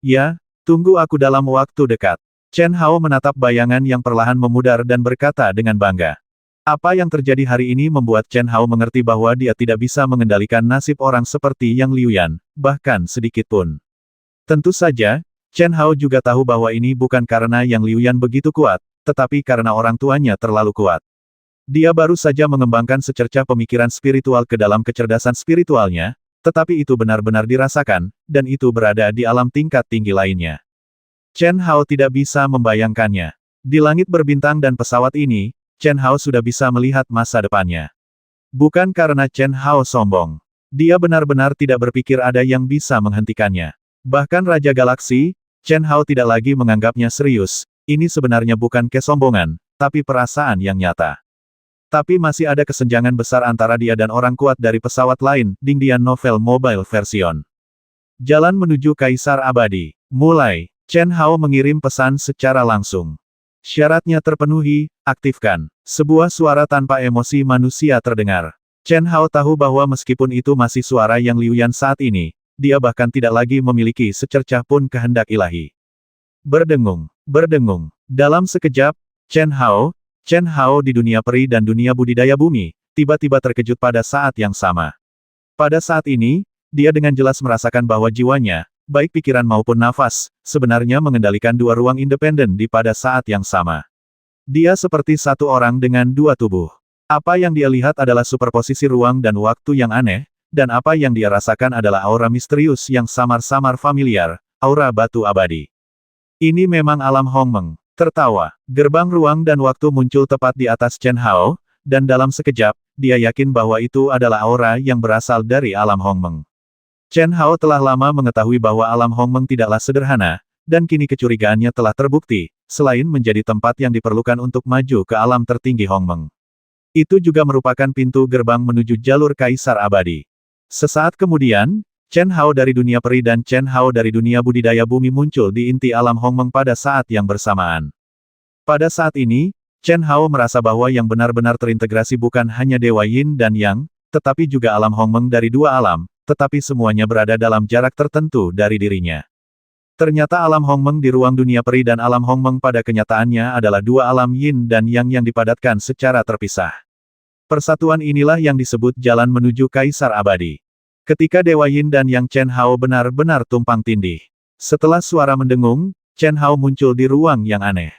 Ya, tunggu aku dalam waktu dekat. Chen Hao menatap bayangan yang perlahan memudar dan berkata dengan bangga. Apa yang terjadi hari ini membuat Chen Hao mengerti bahwa dia tidak bisa mengendalikan nasib orang seperti Yang Liuyan, bahkan sedikit pun. Tentu saja, Chen Hao juga tahu bahwa ini bukan karena Yang Liuyan begitu kuat, tetapi karena orang tuanya terlalu kuat. Dia baru saja mengembangkan secercah pemikiran spiritual ke dalam kecerdasan spiritualnya, tetapi itu benar-benar dirasakan, dan itu berada di alam tingkat tinggi lainnya. Chen Hao tidak bisa membayangkannya. Di langit berbintang dan pesawat ini, Chen Hao sudah bisa melihat masa depannya. Bukan karena Chen Hao sombong. Dia benar-benar tidak berpikir ada yang bisa menghentikannya. Bahkan Raja Galaksi, Chen Hao tidak lagi menganggapnya serius. Ini sebenarnya bukan kesombongan, tapi perasaan yang nyata. Tapi masih ada kesenjangan besar antara dia dan orang kuat dari pesawat lain, Dingdian Novel Mobile Version. Jalan menuju Kaisar Abadi. Mulai. Chen Hao mengirim pesan secara langsung. Syaratnya terpenuhi, aktifkan. Sebuah suara tanpa emosi manusia terdengar. Chen Hao tahu bahwa meskipun itu masih suara Yang Liuyan saat ini, dia bahkan tidak lagi memiliki secercah pun kehendak ilahi. Berdengung, berdengung. Dalam sekejap, Chen Hao di dunia peri dan dunia budidaya bumi, tiba-tiba terkejut pada saat yang sama. Pada saat ini, dia dengan jelas merasakan bahwa jiwanya, baik pikiran maupun nafas, sebenarnya mengendalikan dua ruang independen di pada saat yang sama. Dia seperti satu orang dengan dua tubuh. Apa yang dia lihat adalah superposisi ruang dan waktu yang aneh, dan apa yang dia rasakan adalah aura misterius yang samar-samar familiar, aura batu abadi. Ini memang alam Hongmeng. Tertawa, gerbang ruang dan waktu muncul tepat di atas Chen Hao, dan dalam sekejap, dia yakin bahwa itu adalah aura yang berasal dari alam Hongmeng. Chen Hao telah lama mengetahui bahwa alam Hongmeng tidaklah sederhana, dan kini kecurigaannya telah terbukti, selain menjadi tempat yang diperlukan untuk maju ke alam tertinggi Hongmeng. Itu juga merupakan pintu gerbang menuju jalur Kaisar Abadi. Sesaat kemudian, Chen Hao dari dunia peri dan Chen Hao dari dunia budidaya bumi muncul di inti alam Hongmeng pada saat yang bersamaan. Pada saat ini, Chen Hao merasa bahwa yang benar-benar terintegrasi bukan hanya Dewa Yin dan Yang, tetapi juga alam Hongmeng dari dua alam, tetapi semuanya berada dalam jarak tertentu dari dirinya. Ternyata alam Hongmeng di ruang dunia peri dan alam Hongmeng pada kenyataannya adalah dua alam Yin dan Yang yang dipadatkan secara terpisah. Persatuan inilah yang disebut jalan menuju Kaisar Abadi. Ketika Dewa Yin dan Yang Chen Hao benar-benar tumpang tindih. Setelah suara mendengung, Chen Hao muncul di ruang yang aneh.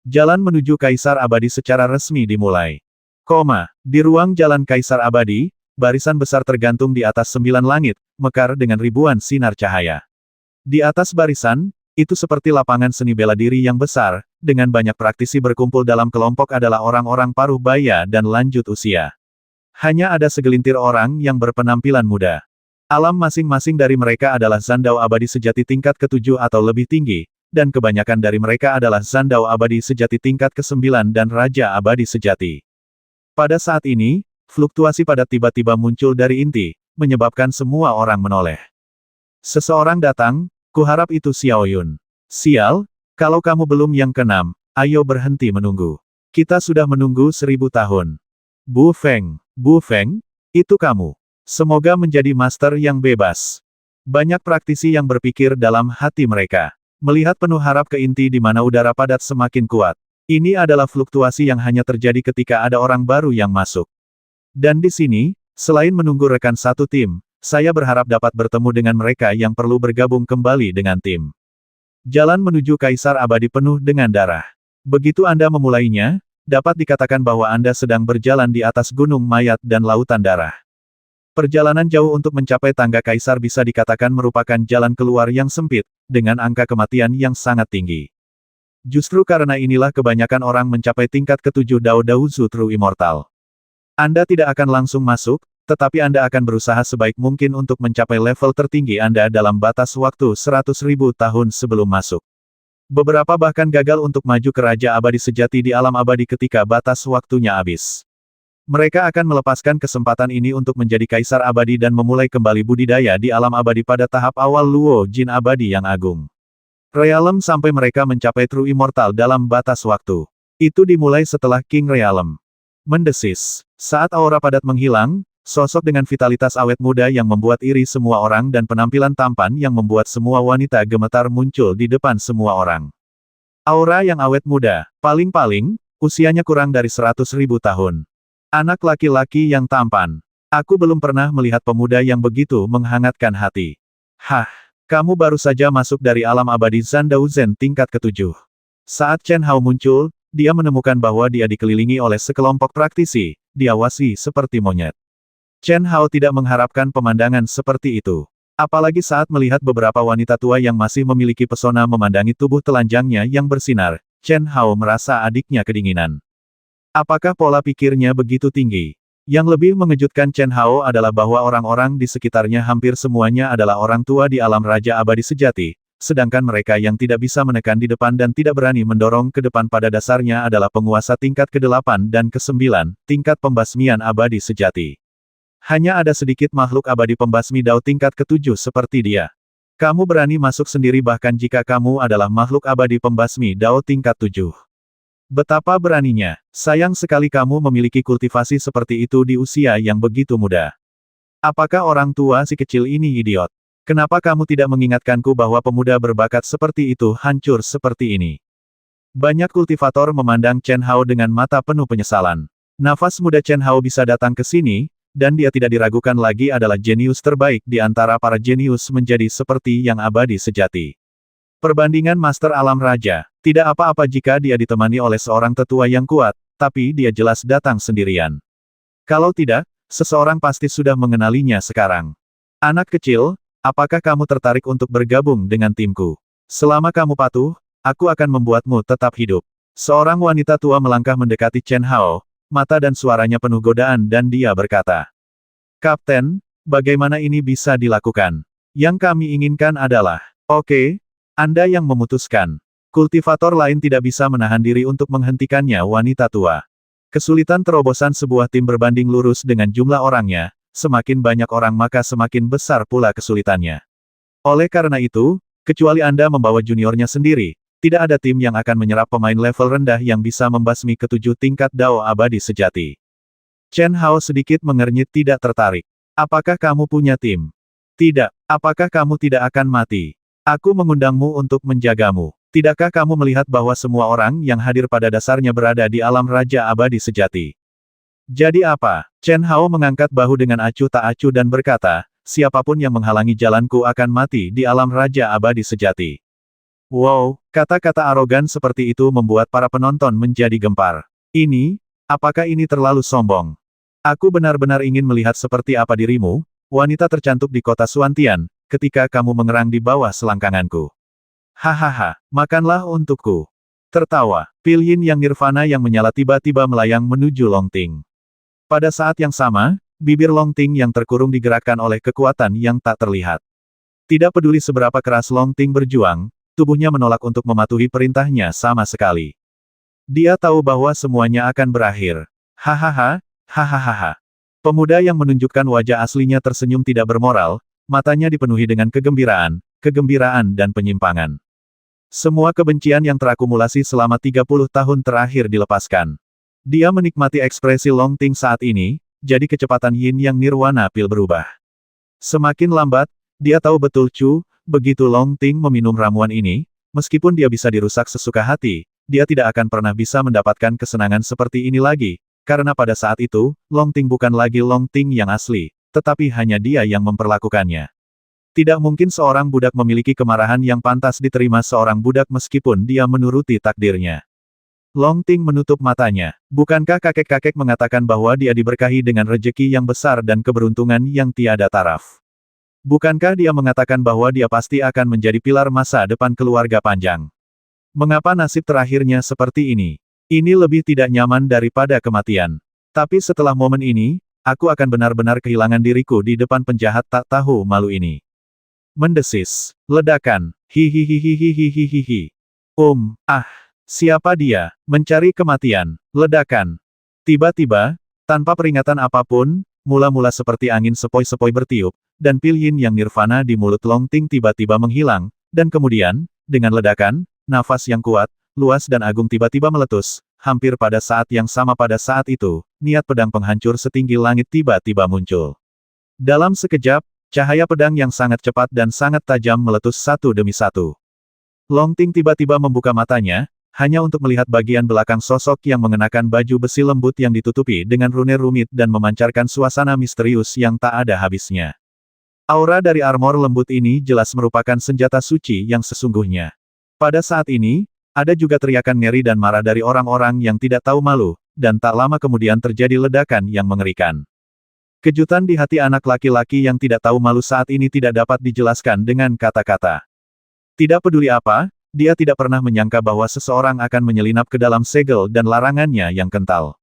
Jalan menuju Kaisar Abadi secara resmi dimulai. Di ruang jalan Kaisar Abadi, barisan besar tergantung di atas 9 langit, mekar dengan ribuan sinar cahaya. Di atas barisan, itu seperti lapangan seni bela diri yang besar, dengan banyak praktisi berkumpul dalam kelompok adalah orang-orang paruh baya dan lanjut usia. Hanya ada segelintir orang yang berpenampilan muda. Alam masing-masing dari mereka adalah Zandao Abadi sejati tingkat ke-7 atau lebih tinggi, dan kebanyakan dari mereka adalah Zandao Abadi sejati tingkat ke-9 dan Raja Abadi sejati. Pada saat ini, fluktuasi padat tiba-tiba muncul dari inti, menyebabkan semua orang menoleh. Seseorang datang, kuharap itu Xiao Yun. Sial, kalau kamu belum yang ke-6, ayo berhenti menunggu. Kita sudah menunggu 1000 tahun. Bu Feng, itu kamu. Semoga menjadi master yang bebas. Banyak praktisi yang berpikir dalam hati mereka. Melihat penuh harap ke inti di mana udara padat semakin kuat. Ini adalah fluktuasi yang hanya terjadi ketika ada orang baru yang masuk. Dan di sini, selain menunggu rekan satu tim, saya berharap dapat bertemu dengan mereka yang perlu bergabung kembali dengan tim. Jalan menuju Kaisar Abadi penuh dengan darah. Begitu Anda memulainya, dapat dikatakan bahwa Anda sedang berjalan di atas gunung mayat dan lautan darah. Perjalanan jauh untuk mencapai tangga Kaisar bisa dikatakan merupakan jalan keluar yang sempit, dengan angka kematian yang sangat tinggi. Justru karena inilah kebanyakan orang mencapai tingkat ke-7 Dao Dao Zu True Immortal. Anda tidak akan langsung masuk, tetapi Anda akan berusaha sebaik mungkin untuk mencapai level tertinggi Anda dalam batas waktu 100.000 tahun sebelum masuk. Beberapa bahkan gagal untuk maju ke Raja Abadi sejati di alam abadi ketika batas waktunya habis. Mereka akan melepaskan kesempatan ini untuk menjadi Kaisar Abadi dan memulai kembali budidaya di alam abadi pada tahap awal Luo Jin Abadi yang agung. Realm sampai mereka mencapai True Immortal dalam batas waktu. Itu dimulai setelah King Realm mendesis. Saat aura padat menghilang, Sosok dengan vitalitas awet muda yang membuat iri semua orang dan penampilan tampan yang membuat semua wanita gemetar muncul di depan semua orang. Aura yang awet muda, paling-paling, usianya kurang dari 100.000 tahun. Anak laki-laki yang tampan. Aku belum pernah melihat pemuda yang begitu menghangatkan hati. Hah, kamu baru saja masuk dari alam abadi Zandauzen tingkat ke-7. Saat Chen Hao muncul, dia menemukan bahwa dia dikelilingi oleh sekelompok praktisi, diawasi seperti monyet. Chen Hao tidak mengharapkan pemandangan seperti itu. Apalagi saat melihat beberapa wanita tua yang masih memiliki pesona memandangi tubuh telanjangnya yang bersinar, Chen Hao merasa adiknya kedinginan. Apakah pola pikirnya begitu tinggi? Yang lebih mengejutkan Chen Hao adalah bahwa orang-orang di sekitarnya hampir semuanya adalah orang tua di alam Raja Abadi Sejati, sedangkan mereka yang tidak bisa menekan di depan dan tidak berani mendorong ke depan pada dasarnya adalah penguasa tingkat ke-8 dan ke-9, tingkat pembasmian abadi sejati. Hanya ada sedikit makhluk abadi pembasmi Dao tingkat ke-7 seperti dia. Kamu berani masuk sendiri bahkan jika kamu adalah makhluk abadi pembasmi Dao tingkat 7. Betapa beraninya, sayang sekali kamu memiliki kultivasi seperti itu di usia yang begitu muda. Apakah orang tua si kecil ini idiot? Kenapa kamu tidak mengingatkanku bahwa pemuda berbakat seperti itu hancur seperti ini? Banyak kultivator memandang Chen Hao dengan mata penuh penyesalan. Nafas muda Chen Hao bisa datang ke sini, dan dia tidak diragukan lagi adalah jenius terbaik di antara para jenius menjadi seperti yang abadi sejati. Perbandingan Master Alam Raja, tidak apa-apa jika dia ditemani oleh seorang tetua yang kuat, tapi dia jelas datang sendirian. Kalau tidak, seseorang pasti sudah mengenalinya sekarang. Anak kecil, apakah kamu tertarik untuk bergabung dengan timku? Selama kamu patuh, aku akan membuatmu tetap hidup. Seorang wanita tua melangkah mendekati Chen Hao, mata dan suaranya penuh godaan dan dia berkata, "Kapten, bagaimana ini bisa dilakukan? Yang kami inginkan adalah, oke, Anda yang memutuskan." Kultivator lain tidak bisa menahan diri untuk menghentikannya wanita tua. Kesulitan terobosan sebuah tim berbanding lurus dengan jumlah orangnya, semakin banyak orang maka semakin besar pula kesulitannya. Oleh karena itu, kecuali Anda membawa juniornya sendiri, tidak ada tim yang akan menyerap pemain level rendah yang bisa membasmi ke-7 tingkat Dao abadi sejati. Chen Hao sedikit mengernyit tidak tertarik. Apakah kamu punya tim? Tidak. Apakah kamu tidak akan mati? Aku mengundangmu untuk menjagamu. Tidakkah kamu melihat bahwa semua orang yang hadir pada dasarnya berada di alam Raja Abadi Sejati? Jadi apa? Chen Hao mengangkat bahu dengan acuh tak acuh dan berkata, siapapun yang menghalangi jalanku akan mati di alam Raja Abadi Sejati. Wow, kata-kata arogan seperti itu membuat para penonton menjadi gempar. Apakah ini terlalu sombong? Aku benar-benar ingin melihat seperti apa dirimu, wanita tercantik di kota Suantian, ketika kamu mengerang di bawah selangkanganku. Hahaha, makanlah untukku. Tertawa, Pil Yin yang nirvana yang menyala tiba-tiba melayang menuju Long Ting. Pada saat yang sama, bibir Long Ting yang terkurung digerakkan oleh kekuatan yang tak terlihat. Tidak peduli seberapa keras Long Ting berjuang, tubuhnya menolak untuk mematuhi perintahnya sama sekali. Dia tahu bahwa semuanya akan berakhir. Hahaha, hahaha. Pemuda yang menunjukkan wajah aslinya tersenyum tidak bermoral, matanya dipenuhi dengan kegembiraan dan penyimpangan. Semua kebencian yang terakumulasi selama 30 tahun terakhir dilepaskan. Dia menikmati ekspresi Long Ting saat ini, jadi kecepatan Yin yang nirwana pil berubah. Semakin lambat, dia tahu betul begitu Long Ting meminum ramuan ini, meskipun dia bisa dirusak sesuka hati, dia tidak akan pernah bisa mendapatkan kesenangan seperti ini lagi, karena pada saat itu, Long Ting bukan lagi Long Ting yang asli, tetapi hanya dia yang memperlakukannya. Tidak mungkin seorang budak memiliki kemarahan yang pantas diterima seorang budak meskipun dia menuruti takdirnya. Long Ting menutup matanya. Bukankah kakek-kakek mengatakan bahwa dia diberkahi dengan rejeki yang besar dan keberuntungan yang tiada taraf? Bukankah dia mengatakan bahwa dia pasti akan menjadi pilar masa depan keluarga panjang? Mengapa nasib terakhirnya seperti ini? Ini lebih tidak nyaman daripada kematian. Tapi setelah momen ini, aku akan benar-benar kehilangan diriku di depan penjahat tak tahu malu ini. Mendesis. Ledakan. Hihihihihihihihi. Siapa dia? Mencari kematian. Ledakan. Tiba-tiba, tanpa peringatan apapun, mula-mula seperti angin sepoi-sepoi bertiup, dan Pil Yin yang nirvana di mulut Long Ting tiba-tiba menghilang, dan kemudian, dengan ledakan, nafas yang kuat, luas dan agung tiba-tiba meletus, hampir pada saat yang sama pada saat itu, niat pedang penghancur setinggi langit tiba-tiba muncul. Dalam sekejap, cahaya pedang yang sangat cepat dan sangat tajam meletus satu demi satu. Long Ting tiba-tiba membuka matanya, hanya untuk melihat bagian belakang sosok yang mengenakan baju besi lembut yang ditutupi dengan rune rumit dan memancarkan suasana misterius yang tak ada habisnya. Aura dari armor lembut ini jelas merupakan senjata suci yang sesungguhnya. Pada saat ini, ada juga teriakan ngeri dan marah dari orang-orang yang tidak tahu malu, dan tak lama kemudian terjadi ledakan yang mengerikan. Kejutan di hati anak laki-laki yang tidak tahu malu saat ini tidak dapat dijelaskan dengan kata-kata. Tidak peduli apa, dia tidak pernah menyangka bahwa seseorang akan menyelinap ke dalam segel dan larangannya yang kental.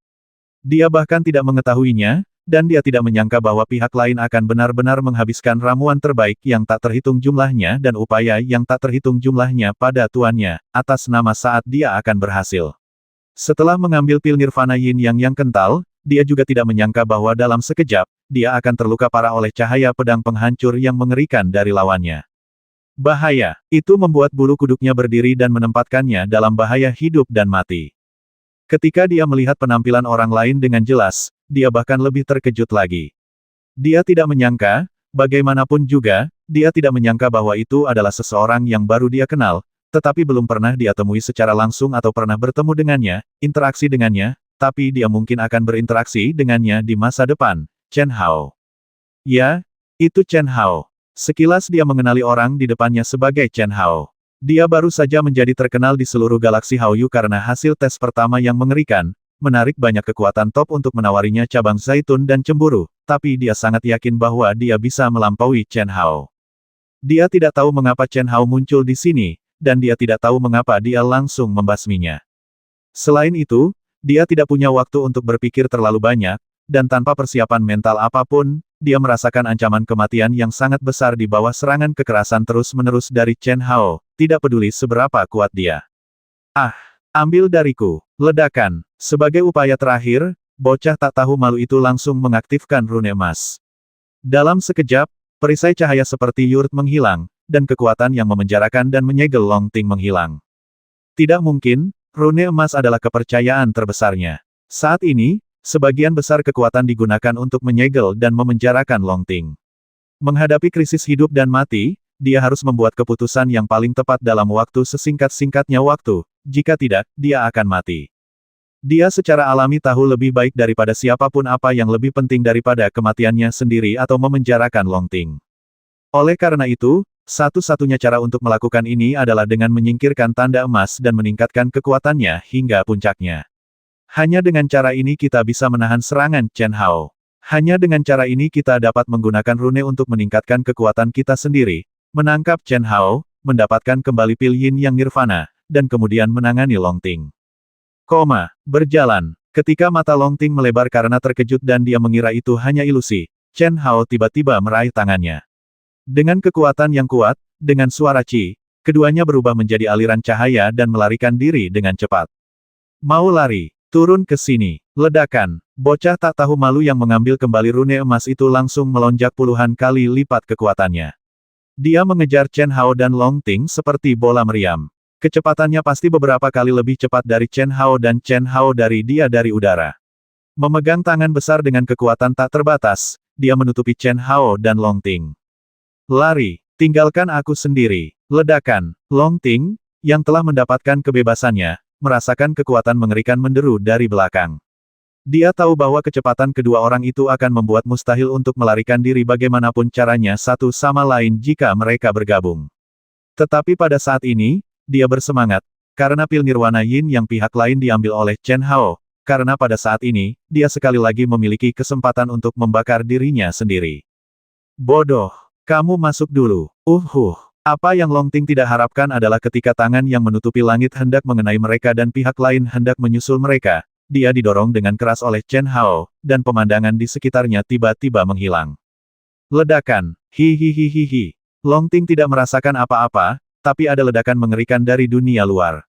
Dia bahkan tidak mengetahuinya, dan dia tidak menyangka bahwa pihak lain akan benar-benar menghabiskan ramuan terbaik yang tak terhitung jumlahnya dan upaya yang tak terhitung jumlahnya pada tuannya, atas nama saat dia akan berhasil. Setelah mengambil pil Nirvana Yin yang kental, dia juga tidak menyangka bahwa dalam sekejap, dia akan terluka parah oleh cahaya pedang penghancur yang mengerikan dari lawannya. Bahaya, itu membuat bulu kuduknya berdiri dan menempatkannya dalam bahaya hidup dan mati. Ketika dia melihat penampilan orang lain dengan jelas, dia bahkan lebih terkejut lagi. Dia tidak menyangka, bagaimanapun juga, dia tidak menyangka bahwa itu adalah seseorang yang baru dia kenal, tetapi belum pernah dia temui secara langsung atau pernah bertemu dengannya, interaksi dengannya, tapi dia mungkin akan berinteraksi dengannya di masa depan, Chen Hao. Ya, itu Chen Hao. Sekilas dia mengenali orang di depannya sebagai Chen Hao. Dia baru saja menjadi terkenal di seluruh galaksi Haoyu karena hasil tes pertama yang mengerikan, menarik banyak kekuatan top untuk menawarinya cabang zaitun dan cemburu, tapi dia sangat yakin bahwa dia bisa melampaui Chen Hao. Dia tidak tahu mengapa Chen Hao muncul di sini, dan dia tidak tahu mengapa dia langsung membasminya. Selain itu, dia tidak punya waktu untuk berpikir terlalu banyak, dan tanpa persiapan mental apapun, dia merasakan ancaman kematian yang sangat besar di bawah serangan kekerasan terus-menerus dari Chen Hao, tidak peduli seberapa kuat dia. Ah, ambil dariku, ledakan. Sebagai upaya terakhir, bocah tak tahu malu itu langsung mengaktifkan rune emas. Dalam sekejap, perisai cahaya seperti yurt menghilang, dan kekuatan yang memenjarakan dan menyegel Long Ting menghilang. Tidak mungkin, rune emas adalah kepercayaan terbesarnya. Saat ini, sebagian besar kekuatan digunakan untuk menyegel dan memenjarakan Long Ting. Menghadapi krisis hidup dan mati, dia harus membuat keputusan yang paling tepat dalam waktu sesingkat-singkatnya waktu, jika tidak, dia akan mati. Dia secara alami tahu lebih baik daripada siapapun apa yang lebih penting daripada kematiannya sendiri atau memenjarakan Long Ting. Oleh karena itu, satu-satunya cara untuk melakukan ini adalah dengan menyingkirkan tanda emas dan meningkatkan kekuatannya hingga puncaknya. Hanya dengan cara ini kita bisa menahan serangan Chen Hao. Hanya dengan cara ini kita dapat menggunakan rune untuk meningkatkan kekuatan kita sendiri, menangkap Chen Hao, mendapatkan kembali pil Yin yang nirvana, dan kemudian menangani Long Ting. Berjalan. Ketika mata Long Ting melebar karena terkejut dan dia mengira itu hanya ilusi, Chen Hao tiba-tiba meraih tangannya. Dengan kekuatan yang kuat, dengan suara Qi, keduanya berubah menjadi aliran cahaya dan melarikan diri dengan cepat. Mau lari, turun ke sini, ledakan. Bocah tak tahu malu yang mengambil kembali rune emas itu langsung melonjak puluhan kali lipat kekuatannya. Dia mengejar Chen Hao dan Long Ting seperti bola meriam. Kecepatannya pasti beberapa kali lebih cepat dari Chen Hao dan Chen Hao dari dia dari udara. Memegang tangan besar dengan kekuatan tak terbatas, dia menutupi Chen Hao dan Long Ting. Lari, tinggalkan aku sendiri. Ledakan. Long Ting, yang telah mendapatkan kebebasannya, merasakan kekuatan mengerikan menderu dari belakang. Dia tahu bahwa kecepatan kedua orang itu akan membuat mustahil untuk melarikan diri bagaimanapun caranya satu sama lain jika mereka bergabung. Tetapi pada saat ini, dia bersemangat, karena pil Nirwana Yin yang pihak lain diambil oleh Chen Hao, karena pada saat ini, dia sekali lagi memiliki kesempatan untuk membakar dirinya sendiri. Bodoh. Kamu masuk dulu. Apa yang Long Ting tidak harapkan adalah ketika tangan yang menutupi langit hendak mengenai mereka dan pihak lain hendak menyusul mereka, dia didorong dengan keras oleh Chen Hao, dan pemandangan di sekitarnya tiba-tiba menghilang. Ledakan. Hihihihihi. Long Ting tidak merasakan apa-apa, tapi ada ledakan mengerikan dari dunia luar.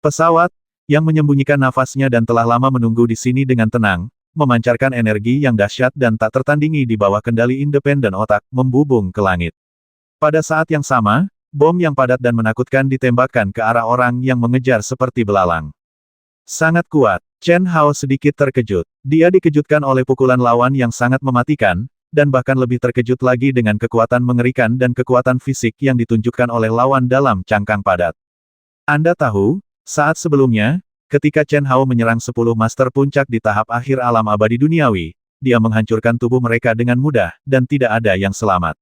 Pesawat, yang menyembunyikan nafasnya dan telah lama menunggu di sini dengan tenang, memancarkan energi yang dahsyat dan tak tertandingi di bawah kendali independen otak, membubung ke langit. Pada saat yang sama, bom yang padat dan menakutkan ditembakkan ke arah orang yang mengejar seperti belalang. Sangat kuat. Chen Hao sedikit terkejut. Dia dikejutkan oleh pukulan lawan yang sangat mematikan, dan bahkan lebih terkejut lagi dengan kekuatan mengerikan dan kekuatan fisik yang ditunjukkan oleh lawan dalam cangkang padat. Anda tahu, saat sebelumnya, ketika Chen Hao menyerang 10 master puncak di tahap akhir alam abadi duniawi, dia menghancurkan tubuh mereka dengan mudah, dan tidak ada yang selamat.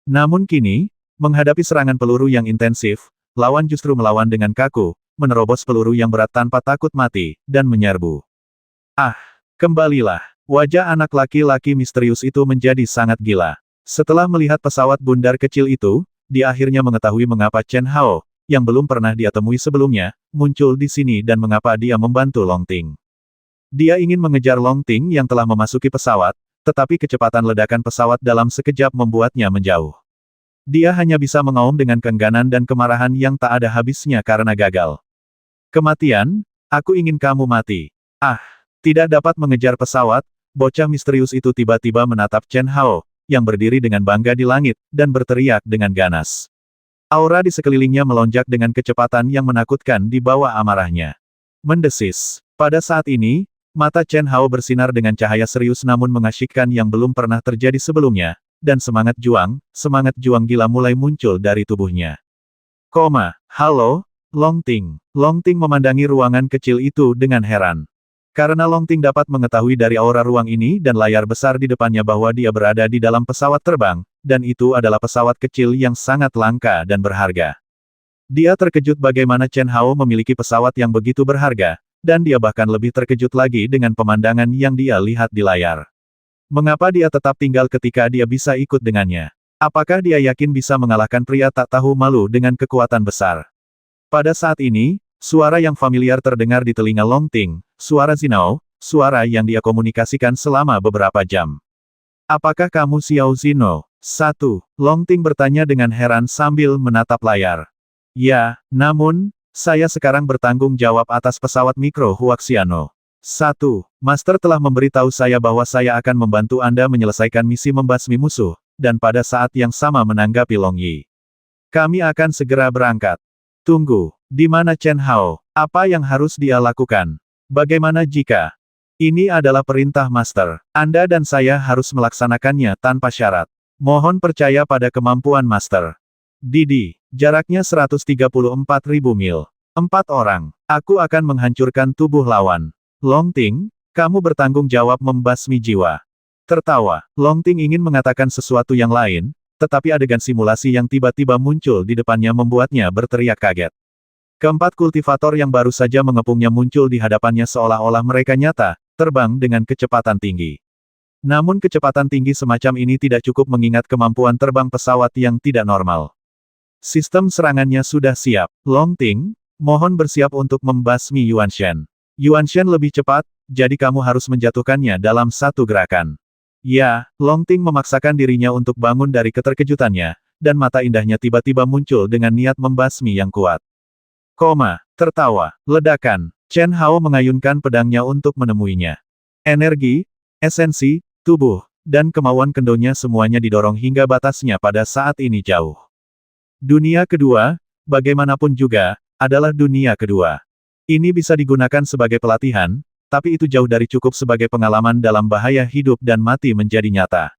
Namun kini, menghadapi serangan peluru yang intensif, lawan justru melawan dengan kaku, menerobos peluru yang berat tanpa takut mati, dan menyerbu. Ah, kembalilah. Wajah anak laki-laki misterius itu menjadi sangat gila. Setelah melihat pesawat bundar kecil itu, dia akhirnya mengetahui mengapa Chen Hao, yang belum pernah dia temui sebelumnya, muncul di sini dan mengapa dia membantu Long Ting. Dia ingin mengejar Long Ting yang telah memasuki pesawat, tetapi kecepatan ledakan pesawat dalam sekejap membuatnya menjauh. Dia hanya bisa mengaum dengan keengganan dan kemarahan yang tak ada habisnya karena gagal. Kematian, aku ingin kamu mati. Ah, tidak dapat mengejar pesawat, bocah misterius itu tiba-tiba menatap Chen Hao, yang berdiri dengan bangga di langit, dan berteriak dengan ganas. Aura di sekelilingnya melonjak dengan kecepatan yang menakutkan di bawah amarahnya. Mendesis. Pada saat ini, mata Chen Hao bersinar dengan cahaya serius namun mengasyikkan yang belum pernah terjadi sebelumnya, dan semangat juang gila mulai muncul dari tubuhnya. Halo, Long Ting. Long Ting memandangi ruangan kecil itu dengan heran. Karena Long Ting dapat mengetahui dari aura ruang ini dan layar besar di depannya bahwa dia berada di dalam pesawat terbang, dan itu adalah pesawat kecil yang sangat langka dan berharga. Dia terkejut bagaimana Chen Hao memiliki pesawat yang begitu berharga, dan dia bahkan lebih terkejut lagi dengan pemandangan yang dia lihat di layar. Mengapa dia tetap tinggal ketika dia bisa ikut dengannya? Apakah dia yakin bisa mengalahkan pria tak tahu malu dengan kekuatan besar? Pada saat ini, suara yang familiar terdengar di telinga Long Ting, suara Zinao, suara yang dia komunikasikan selama beberapa jam. Apakah kamu Xiao Zino? 1. Long Ting bertanya dengan heran sambil menatap layar. Ya, namun, saya sekarang bertanggung jawab atas pesawat mikro Huaxiano. 1. Master telah memberitahu saya bahwa saya akan membantu Anda menyelesaikan misi membasmi musuh, dan pada saat yang sama menanggapi Long Yi. Kami akan segera berangkat. Tunggu, di mana Chen Hao? Apa yang harus dia lakukan? Bagaimana jika ini adalah perintah Master? Anda dan saya harus melaksanakannya tanpa syarat. Mohon percaya pada kemampuan Master. Didi, jaraknya 134.000 mil. 4 orang. Aku akan menghancurkan tubuh lawan. Long Ting, kamu bertanggung jawab membasmi jiwa. Tertawa, Long Ting ingin mengatakan sesuatu yang lain, tetapi adegan simulasi yang tiba-tiba muncul di depannya membuatnya berteriak kaget. Keempat kultivator yang baru saja mengepungnya muncul di hadapannya seolah-olah mereka nyata, terbang dengan kecepatan tinggi. Namun kecepatan tinggi semacam ini tidak cukup mengingat kemampuan terbang pesawat yang tidak normal. Sistem serangannya sudah siap. Long Ting, mohon bersiap untuk membasmi Yuan Shen. Yuan Shen lebih cepat, jadi kamu harus menjatuhkannya dalam satu gerakan. Ya, Long Ting memaksakan dirinya untuk bangun dari keterkejutannya, dan mata indahnya tiba-tiba muncul dengan niat membasmi yang kuat. Tertawa, ledakan. Chen Hao mengayunkan pedangnya untuk menemuinya. Energi, esensi, tubuh, dan kemauan kendonya semuanya didorong hingga batasnya pada saat ini jauh. Dunia kedua, bagaimanapun juga, adalah dunia kedua. Ini bisa digunakan sebagai pelatihan, tapi itu jauh dari cukup sebagai pengalaman dalam bahaya hidup dan mati menjadi nyata.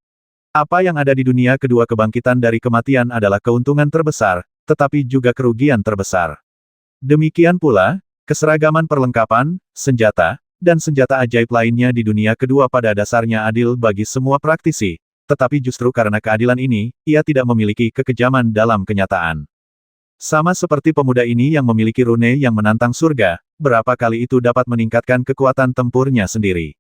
Apa yang ada di dunia kedua kebangkitan dari kematian adalah keuntungan terbesar, tetapi juga kerugian terbesar. Demikian pula, keseragaman perlengkapan, senjata, dan senjata ajaib lainnya di dunia kedua pada dasarnya adil bagi semua praktisi, tetapi justru karena keadilan ini, ia tidak memiliki kekejaman dalam kenyataan. Sama seperti pemuda ini yang memiliki rune yang menantang surga, berapa kali itu dapat meningkatkan kekuatan tempurnya sendiri.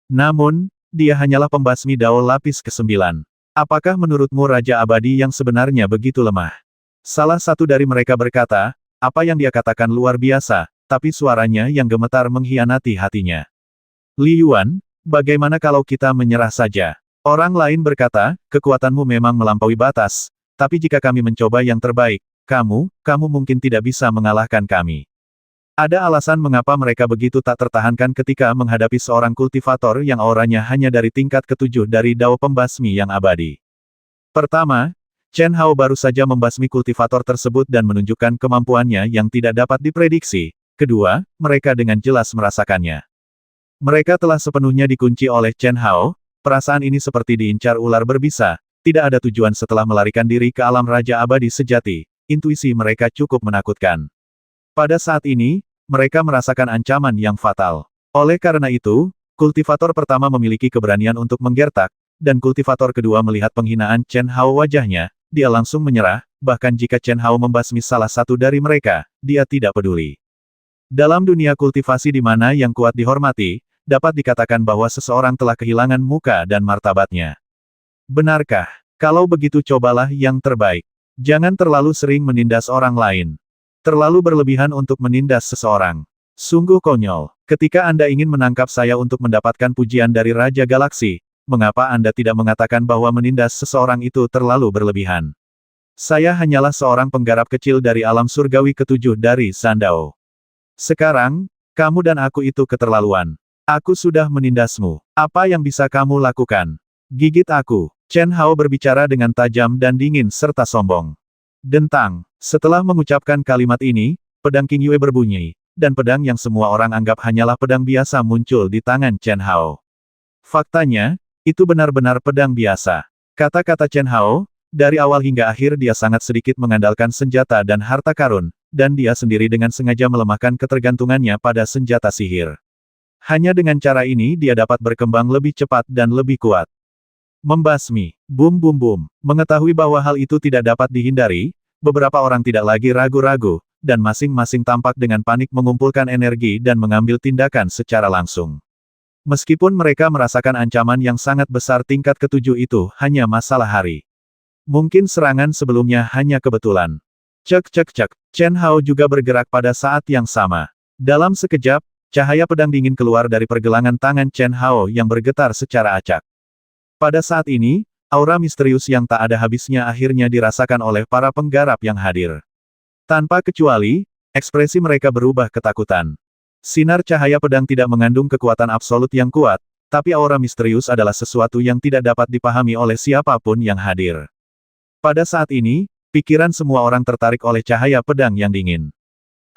Namun, dia hanyalah pembasmi Dao lapis ke-9. Apakah menurutmu Raja Abadi yang sebenarnya begitu lemah? Salah satu dari mereka berkata, apa yang dia katakan luar biasa, tapi suaranya yang gemetar mengkhianati hatinya. Li Yuan, bagaimana kalau kita menyerah saja? Orang lain berkata, kekuatanmu memang melampaui batas, tapi jika kami mencoba yang terbaik, kamu mungkin tidak bisa mengalahkan kami. Ada alasan mengapa mereka begitu tak tertahankan ketika menghadapi seorang kultivator yang auranya hanya dari tingkat ke-7 dari Dao Pembasmi yang abadi. Pertama, Chen Hao baru saja membasmi kultivator tersebut dan menunjukkan kemampuannya yang tidak dapat diprediksi, Kedua, mereka dengan jelas merasakannya. Mereka telah sepenuhnya dikunci oleh Chen Hao, perasaan ini seperti diincar ular berbisa, tidak ada tujuan setelah melarikan diri ke alam Raja Abadi sejati, intuisi mereka cukup menakutkan. Pada saat ini, mereka merasakan ancaman yang fatal. Oleh karena itu, kultivator pertama memiliki keberanian untuk menggertak, dan kultivator kedua melihat penghinaan Chen Hao wajahnya, dia langsung menyerah, bahkan jika Chen Hao membasmi salah satu dari mereka, dia tidak peduli. Dalam dunia kultivasi di mana yang kuat dihormati, dapat dikatakan bahwa seseorang telah kehilangan muka dan martabatnya. Benarkah? Kalau begitu cobalah yang terbaik. Jangan terlalu sering menindas orang lain. Terlalu berlebihan untuk menindas seseorang. Sungguh konyol. Ketika Anda ingin menangkap saya untuk mendapatkan pujian dari Raja Galaksi, mengapa Anda tidak mengatakan bahwa menindas seseorang itu terlalu berlebihan? Saya hanyalah seorang penggarap kecil dari alam surgawi ketujuh dari Sandao. Sekarang, kamu dan aku itu keterlaluan. Aku sudah menindasmu. Apa yang bisa kamu lakukan? Gigit aku. Chen Hao berbicara dengan tajam dan dingin serta sombong. Dentang. Setelah mengucapkan kalimat ini, pedang King Yue berbunyi, dan pedang yang semua orang anggap hanyalah pedang biasa muncul di tangan Chen Hao. Faktanya, itu benar-benar pedang biasa. Kata-kata Chen Hao, dari awal hingga akhir dia sangat sedikit mengandalkan senjata dan harta karun, dan dia sendiri dengan sengaja melemahkan ketergantungannya pada senjata sihir. Hanya dengan cara ini dia dapat berkembang lebih cepat dan lebih kuat. Membasmi. Bum bum bum. Mengetahui bahwa hal itu tidak dapat dihindari, beberapa orang tidak lagi ragu-ragu, dan masing-masing tampak dengan panik mengumpulkan energi dan mengambil tindakan secara langsung. Meskipun mereka merasakan ancaman yang sangat besar tingkat ketujuh itu hanya masalah hari. Mungkin serangan sebelumnya hanya kebetulan. Cek cek cek. Chen Hao juga bergerak pada saat yang sama. Dalam sekejap, cahaya pedang dingin keluar dari pergelangan tangan Chen Hao yang bergetar secara acak. Pada saat ini, aura misterius yang tak ada habisnya akhirnya dirasakan oleh para penggarap yang hadir. Tanpa kecuali, ekspresi mereka berubah ketakutan. Sinar cahaya pedang tidak mengandung kekuatan absolut yang kuat, tapi aura misterius adalah sesuatu yang tidak dapat dipahami oleh siapapun yang hadir. Pada saat ini, pikiran semua orang tertarik oleh cahaya pedang yang dingin.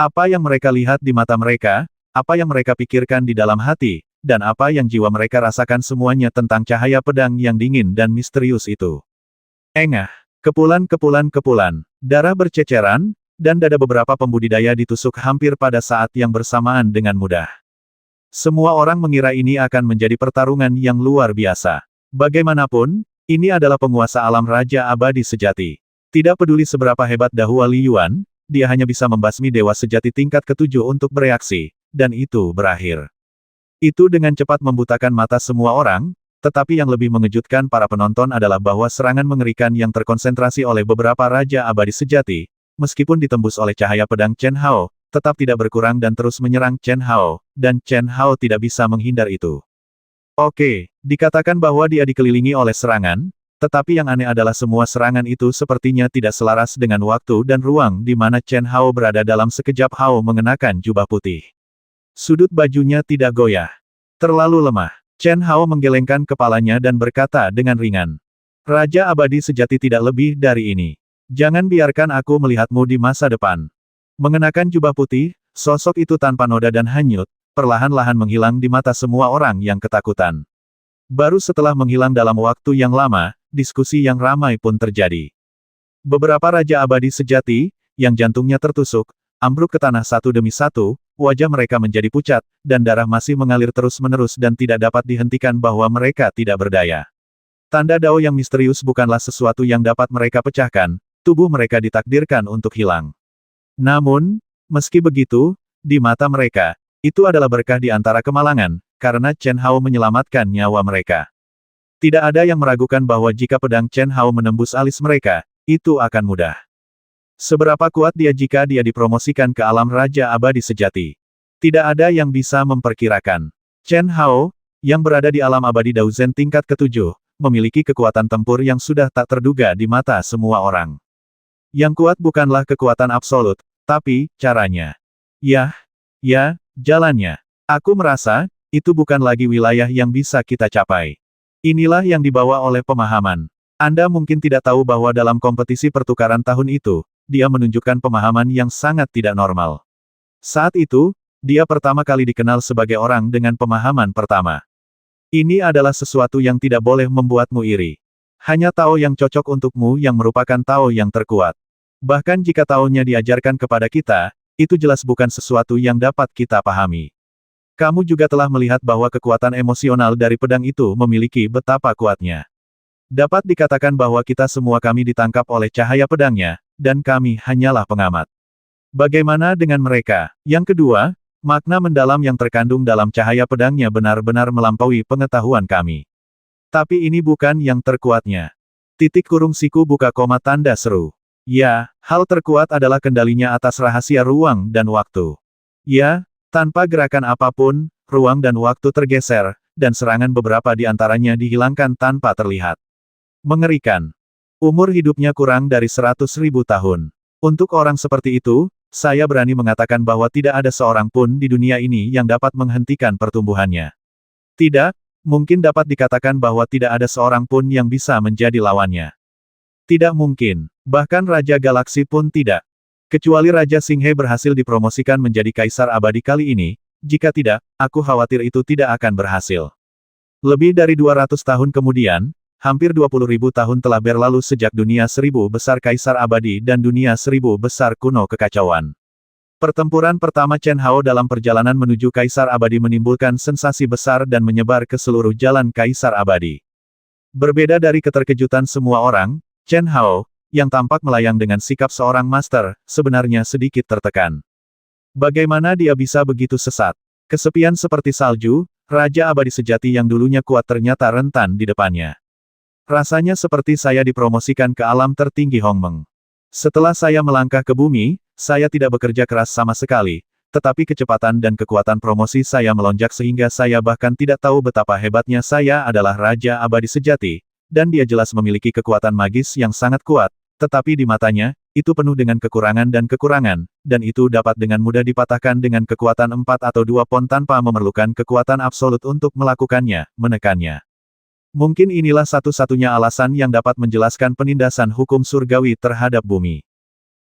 Apa yang mereka lihat di mata mereka, apa yang mereka pikirkan di dalam hati, dan apa yang jiwa mereka rasakan semuanya tentang cahaya pedang yang dingin dan misterius itu. Engah, kepulan-kepulan-kepulan, darah berceceran, dan dada beberapa pembudidaya ditusuk hampir pada saat yang bersamaan dengan mudah. Semua orang mengira ini akan menjadi pertarungan yang luar biasa. Bagaimanapun, ini adalah penguasa alam Raja Abadi sejati. Tidak peduli seberapa hebat Dahua Li Yuan, dia hanya bisa membasmi dewa sejati tingkat ketujuh untuk bereaksi, dan itu berakhir. Itu dengan cepat membutakan mata semua orang, tetapi yang lebih mengejutkan para penonton adalah bahwa serangan mengerikan yang terkonsentrasi oleh beberapa Raja Abadi sejati, meskipun ditembus oleh cahaya pedang Chen Hao, tetap tidak berkurang dan terus menyerang Chen Hao, dan Chen Hao tidak bisa menghindar itu. Oke, dikatakan bahwa dia dikelilingi oleh serangan, tetapi yang aneh adalah semua serangan itu sepertinya tidak selaras dengan waktu dan ruang di mana Chen Hao berada. Dalam sekejap Hao mengenakan jubah putih. Sudut bajunya tidak goyah. Terlalu lemah. Chen Hao menggelengkan kepalanya dan berkata dengan ringan. Raja Abadi sejati tidak lebih dari ini. Jangan biarkan aku melihatmu di masa depan. Mengenakan jubah putih, sosok itu tanpa noda dan hanyut, perlahan-lahan menghilang di mata semua orang yang ketakutan. Baru setelah menghilang dalam waktu yang lama, diskusi yang ramai pun terjadi. Beberapa Raja Abadi sejati, yang jantungnya tertusuk, ambruk ke tanah satu demi satu, wajah mereka menjadi pucat, dan darah masih mengalir terus-menerus dan tidak dapat dihentikan bahwa mereka tidak berdaya. Tanda Dao yang misterius bukanlah sesuatu yang dapat mereka pecahkan, tubuh mereka ditakdirkan untuk hilang. Namun, meski begitu, di mata mereka, itu adalah berkah di antara kemalangan, karena Chen Hao menyelamatkan nyawa mereka. Tidak ada yang meragukan bahwa jika pedang Chen Hao menembus alis mereka, itu akan mudah. Seberapa kuat dia jika dia dipromosikan ke alam Raja Abadi sejati? Tidak ada yang bisa memperkirakan. Chen Hao, yang berada di alam abadi Daozhen tingkat ketujuh, memiliki kekuatan tempur yang sudah tak terduga di mata semua orang. Yang kuat bukanlah kekuatan absolut, tapi caranya. Ya, jalannya. Aku merasa, itu bukan lagi wilayah yang bisa kita capai. Inilah yang dibawa oleh pemahaman. Anda mungkin tidak tahu bahwa dalam kompetisi pertukaran tahun itu, dia menunjukkan pemahaman yang sangat tidak normal. Saat itu, dia pertama kali dikenal sebagai orang dengan pemahaman pertama. Ini adalah sesuatu yang tidak boleh membuatmu iri. Hanya Tao yang cocok untukmu yang merupakan Tao yang terkuat. Bahkan jika Tao-nya diajarkan kepada kita, itu jelas bukan sesuatu yang dapat kita pahami. Kamu juga telah melihat bahwa kekuatan emosional dari pedang itu memiliki betapa kuatnya. Dapat dikatakan bahwa kita semua kami ditangkap oleh cahaya pedangnya, dan kami hanyalah pengamat. Bagaimana dengan mereka? Yang kedua, makna mendalam yang terkandung dalam cahaya pedangnya benar-benar melampaui pengetahuan kami. Tapi ini bukan yang terkuatnya. Siku buka koma tanda seru. Ya, hal terkuat adalah kendalinya atas rahasia ruang dan waktu. Ya, tanpa gerakan apapun, ruang dan waktu tergeser, dan serangan beberapa di antaranya dihilangkan tanpa terlihat. Mengerikan. Umur hidupnya kurang dari 100.000 tahun. Untuk orang seperti itu, saya berani mengatakan bahwa tidak ada seorang pun di dunia ini yang dapat menghentikan pertumbuhannya. Tidak, mungkin dapat dikatakan bahwa tidak ada seorang pun yang bisa menjadi lawannya. Tidak mungkin. Bahkan Raja Galaksi pun tidak. Kecuali Raja Xinghe berhasil dipromosikan menjadi Kaisar Abadi kali ini, jika tidak, aku khawatir itu tidak akan berhasil. Lebih dari 200 tahun kemudian, hampir 20.000 tahun telah berlalu sejak dunia 1000 besar Kaisar Abadi dan dunia 1000 besar kuno kekacauan. Pertempuran pertama Chen Hao dalam perjalanan menuju Kaisar Abadi menimbulkan sensasi besar dan menyebar ke seluruh jalan Kaisar Abadi. Berbeda dari keterkejutan semua orang, Chen Hao, yang tampak melayang dengan sikap seorang master, sebenarnya sedikit tertekan. Bagaimana dia bisa begitu sesat? Kesepian seperti salju, Raja Abadi sejati yang dulunya kuat ternyata rentan di depannya. Rasanya seperti saya dipromosikan ke alam tertinggi Hongmeng. Setelah saya melangkah ke bumi, saya tidak bekerja keras sama sekali, tetapi kecepatan dan kekuatan promosi saya melonjak sehingga saya bahkan tidak tahu betapa hebatnya saya adalah Raja Abadi sejati, dan dia jelas memiliki kekuatan magis yang sangat kuat, tetapi di matanya, itu penuh dengan kekurangan, dan itu dapat dengan mudah dipatahkan dengan kekuatan 4 atau 2 pon tanpa memerlukan kekuatan absolut untuk melakukannya, menekannya. Mungkin inilah satu-satunya alasan yang dapat menjelaskan penindasan hukum surgawi terhadap bumi.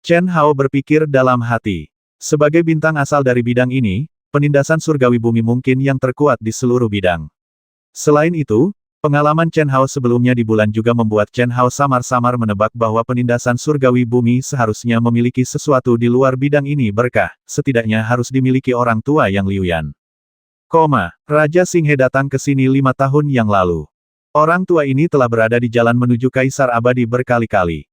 Chen Hao berpikir dalam hati. Sebagai bintang asal dari bidang ini, penindasan surgawi bumi mungkin yang terkuat di seluruh bidang. Selain itu, pengalaman Chen Hao sebelumnya di bulan juga membuat Chen Hao samar-samar menebak bahwa penindasan surgawi bumi seharusnya memiliki sesuatu di luar bidang ini berkah, setidaknya harus dimiliki orang tua yang liuyan. Raja Xinghe datang ke sini 5 tahun yang lalu. Orang tua ini telah berada di jalan menuju Kaisar Abadi berkali-kali.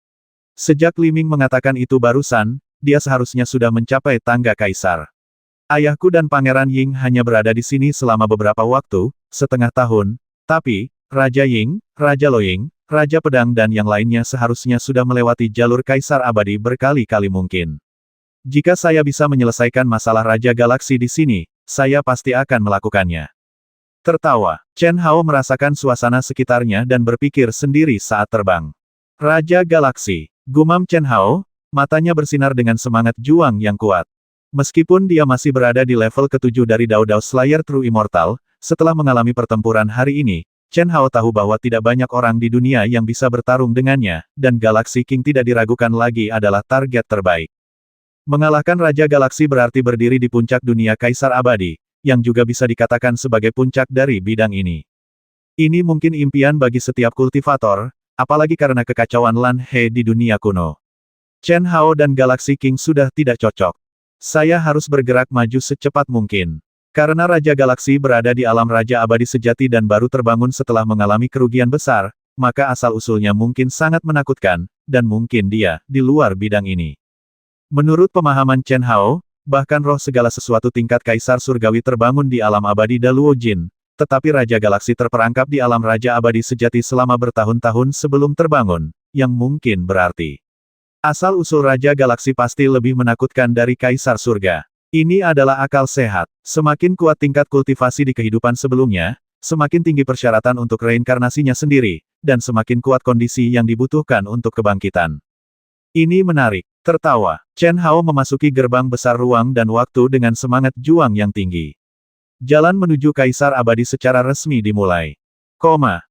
Sejak Li Ming mengatakan itu barusan, dia seharusnya sudah mencapai tangga Kaisar. Ayahku dan Pangeran Ying hanya berada di sini selama beberapa waktu, setengah tahun, tapi, Raja Ying, Raja Loying, Raja Pedang dan yang lainnya seharusnya sudah melewati jalur Kaisar Abadi berkali-kali mungkin. Jika saya bisa menyelesaikan masalah Raja Galaksi di sini, saya pasti akan melakukannya. Tertawa, Chen Hao merasakan suasana sekitarnya dan berpikir sendiri saat terbang. Raja Galaksi, gumam Chen Hao, matanya bersinar dengan semangat juang yang kuat. Meskipun dia masih berada di level ke-7 dari Dao Dao Slayer True Immortal, setelah mengalami pertempuran hari ini, Chen Hao tahu bahwa tidak banyak orang di dunia yang bisa bertarung dengannya, dan Galaxy King tidak diragukan lagi adalah target terbaik. Mengalahkan Raja Galaksi berarti berdiri di puncak dunia Kaisar Abadi, yang juga bisa dikatakan sebagai puncak dari bidang ini. Ini mungkin impian bagi setiap kultivator, apalagi karena kekacauan Lan He di dunia kuno. Chen Hao dan Galaxy King sudah tidak cocok. Saya harus bergerak maju secepat mungkin. Karena Raja Galaksi berada di alam Raja Abadi sejati dan baru terbangun setelah mengalami kerugian besar, maka asal-usulnya mungkin sangat menakutkan, dan mungkin dia di luar bidang ini. Menurut pemahaman Chen Hao, bahkan roh segala sesuatu tingkat Kaisar Surgawi terbangun di alam abadi Daluo Jin, tetapi Raja Galaksi terperangkap di alam Raja Abadi sejati selama bertahun-tahun sebelum terbangun, yang mungkin berarti asal-usul Raja Galaksi pasti lebih menakutkan dari Kaisar Surga. Ini adalah akal sehat. Semakin kuat tingkat kultivasi di kehidupan sebelumnya, semakin tinggi persyaratan untuk reinkarnasinya sendiri, dan semakin kuat kondisi yang dibutuhkan untuk kebangkitan. Ini menarik. Tertawa, Chen Hao memasuki gerbang besar ruang dan waktu dengan semangat juang yang tinggi. Jalan menuju Kaisar Abadi secara resmi dimulai.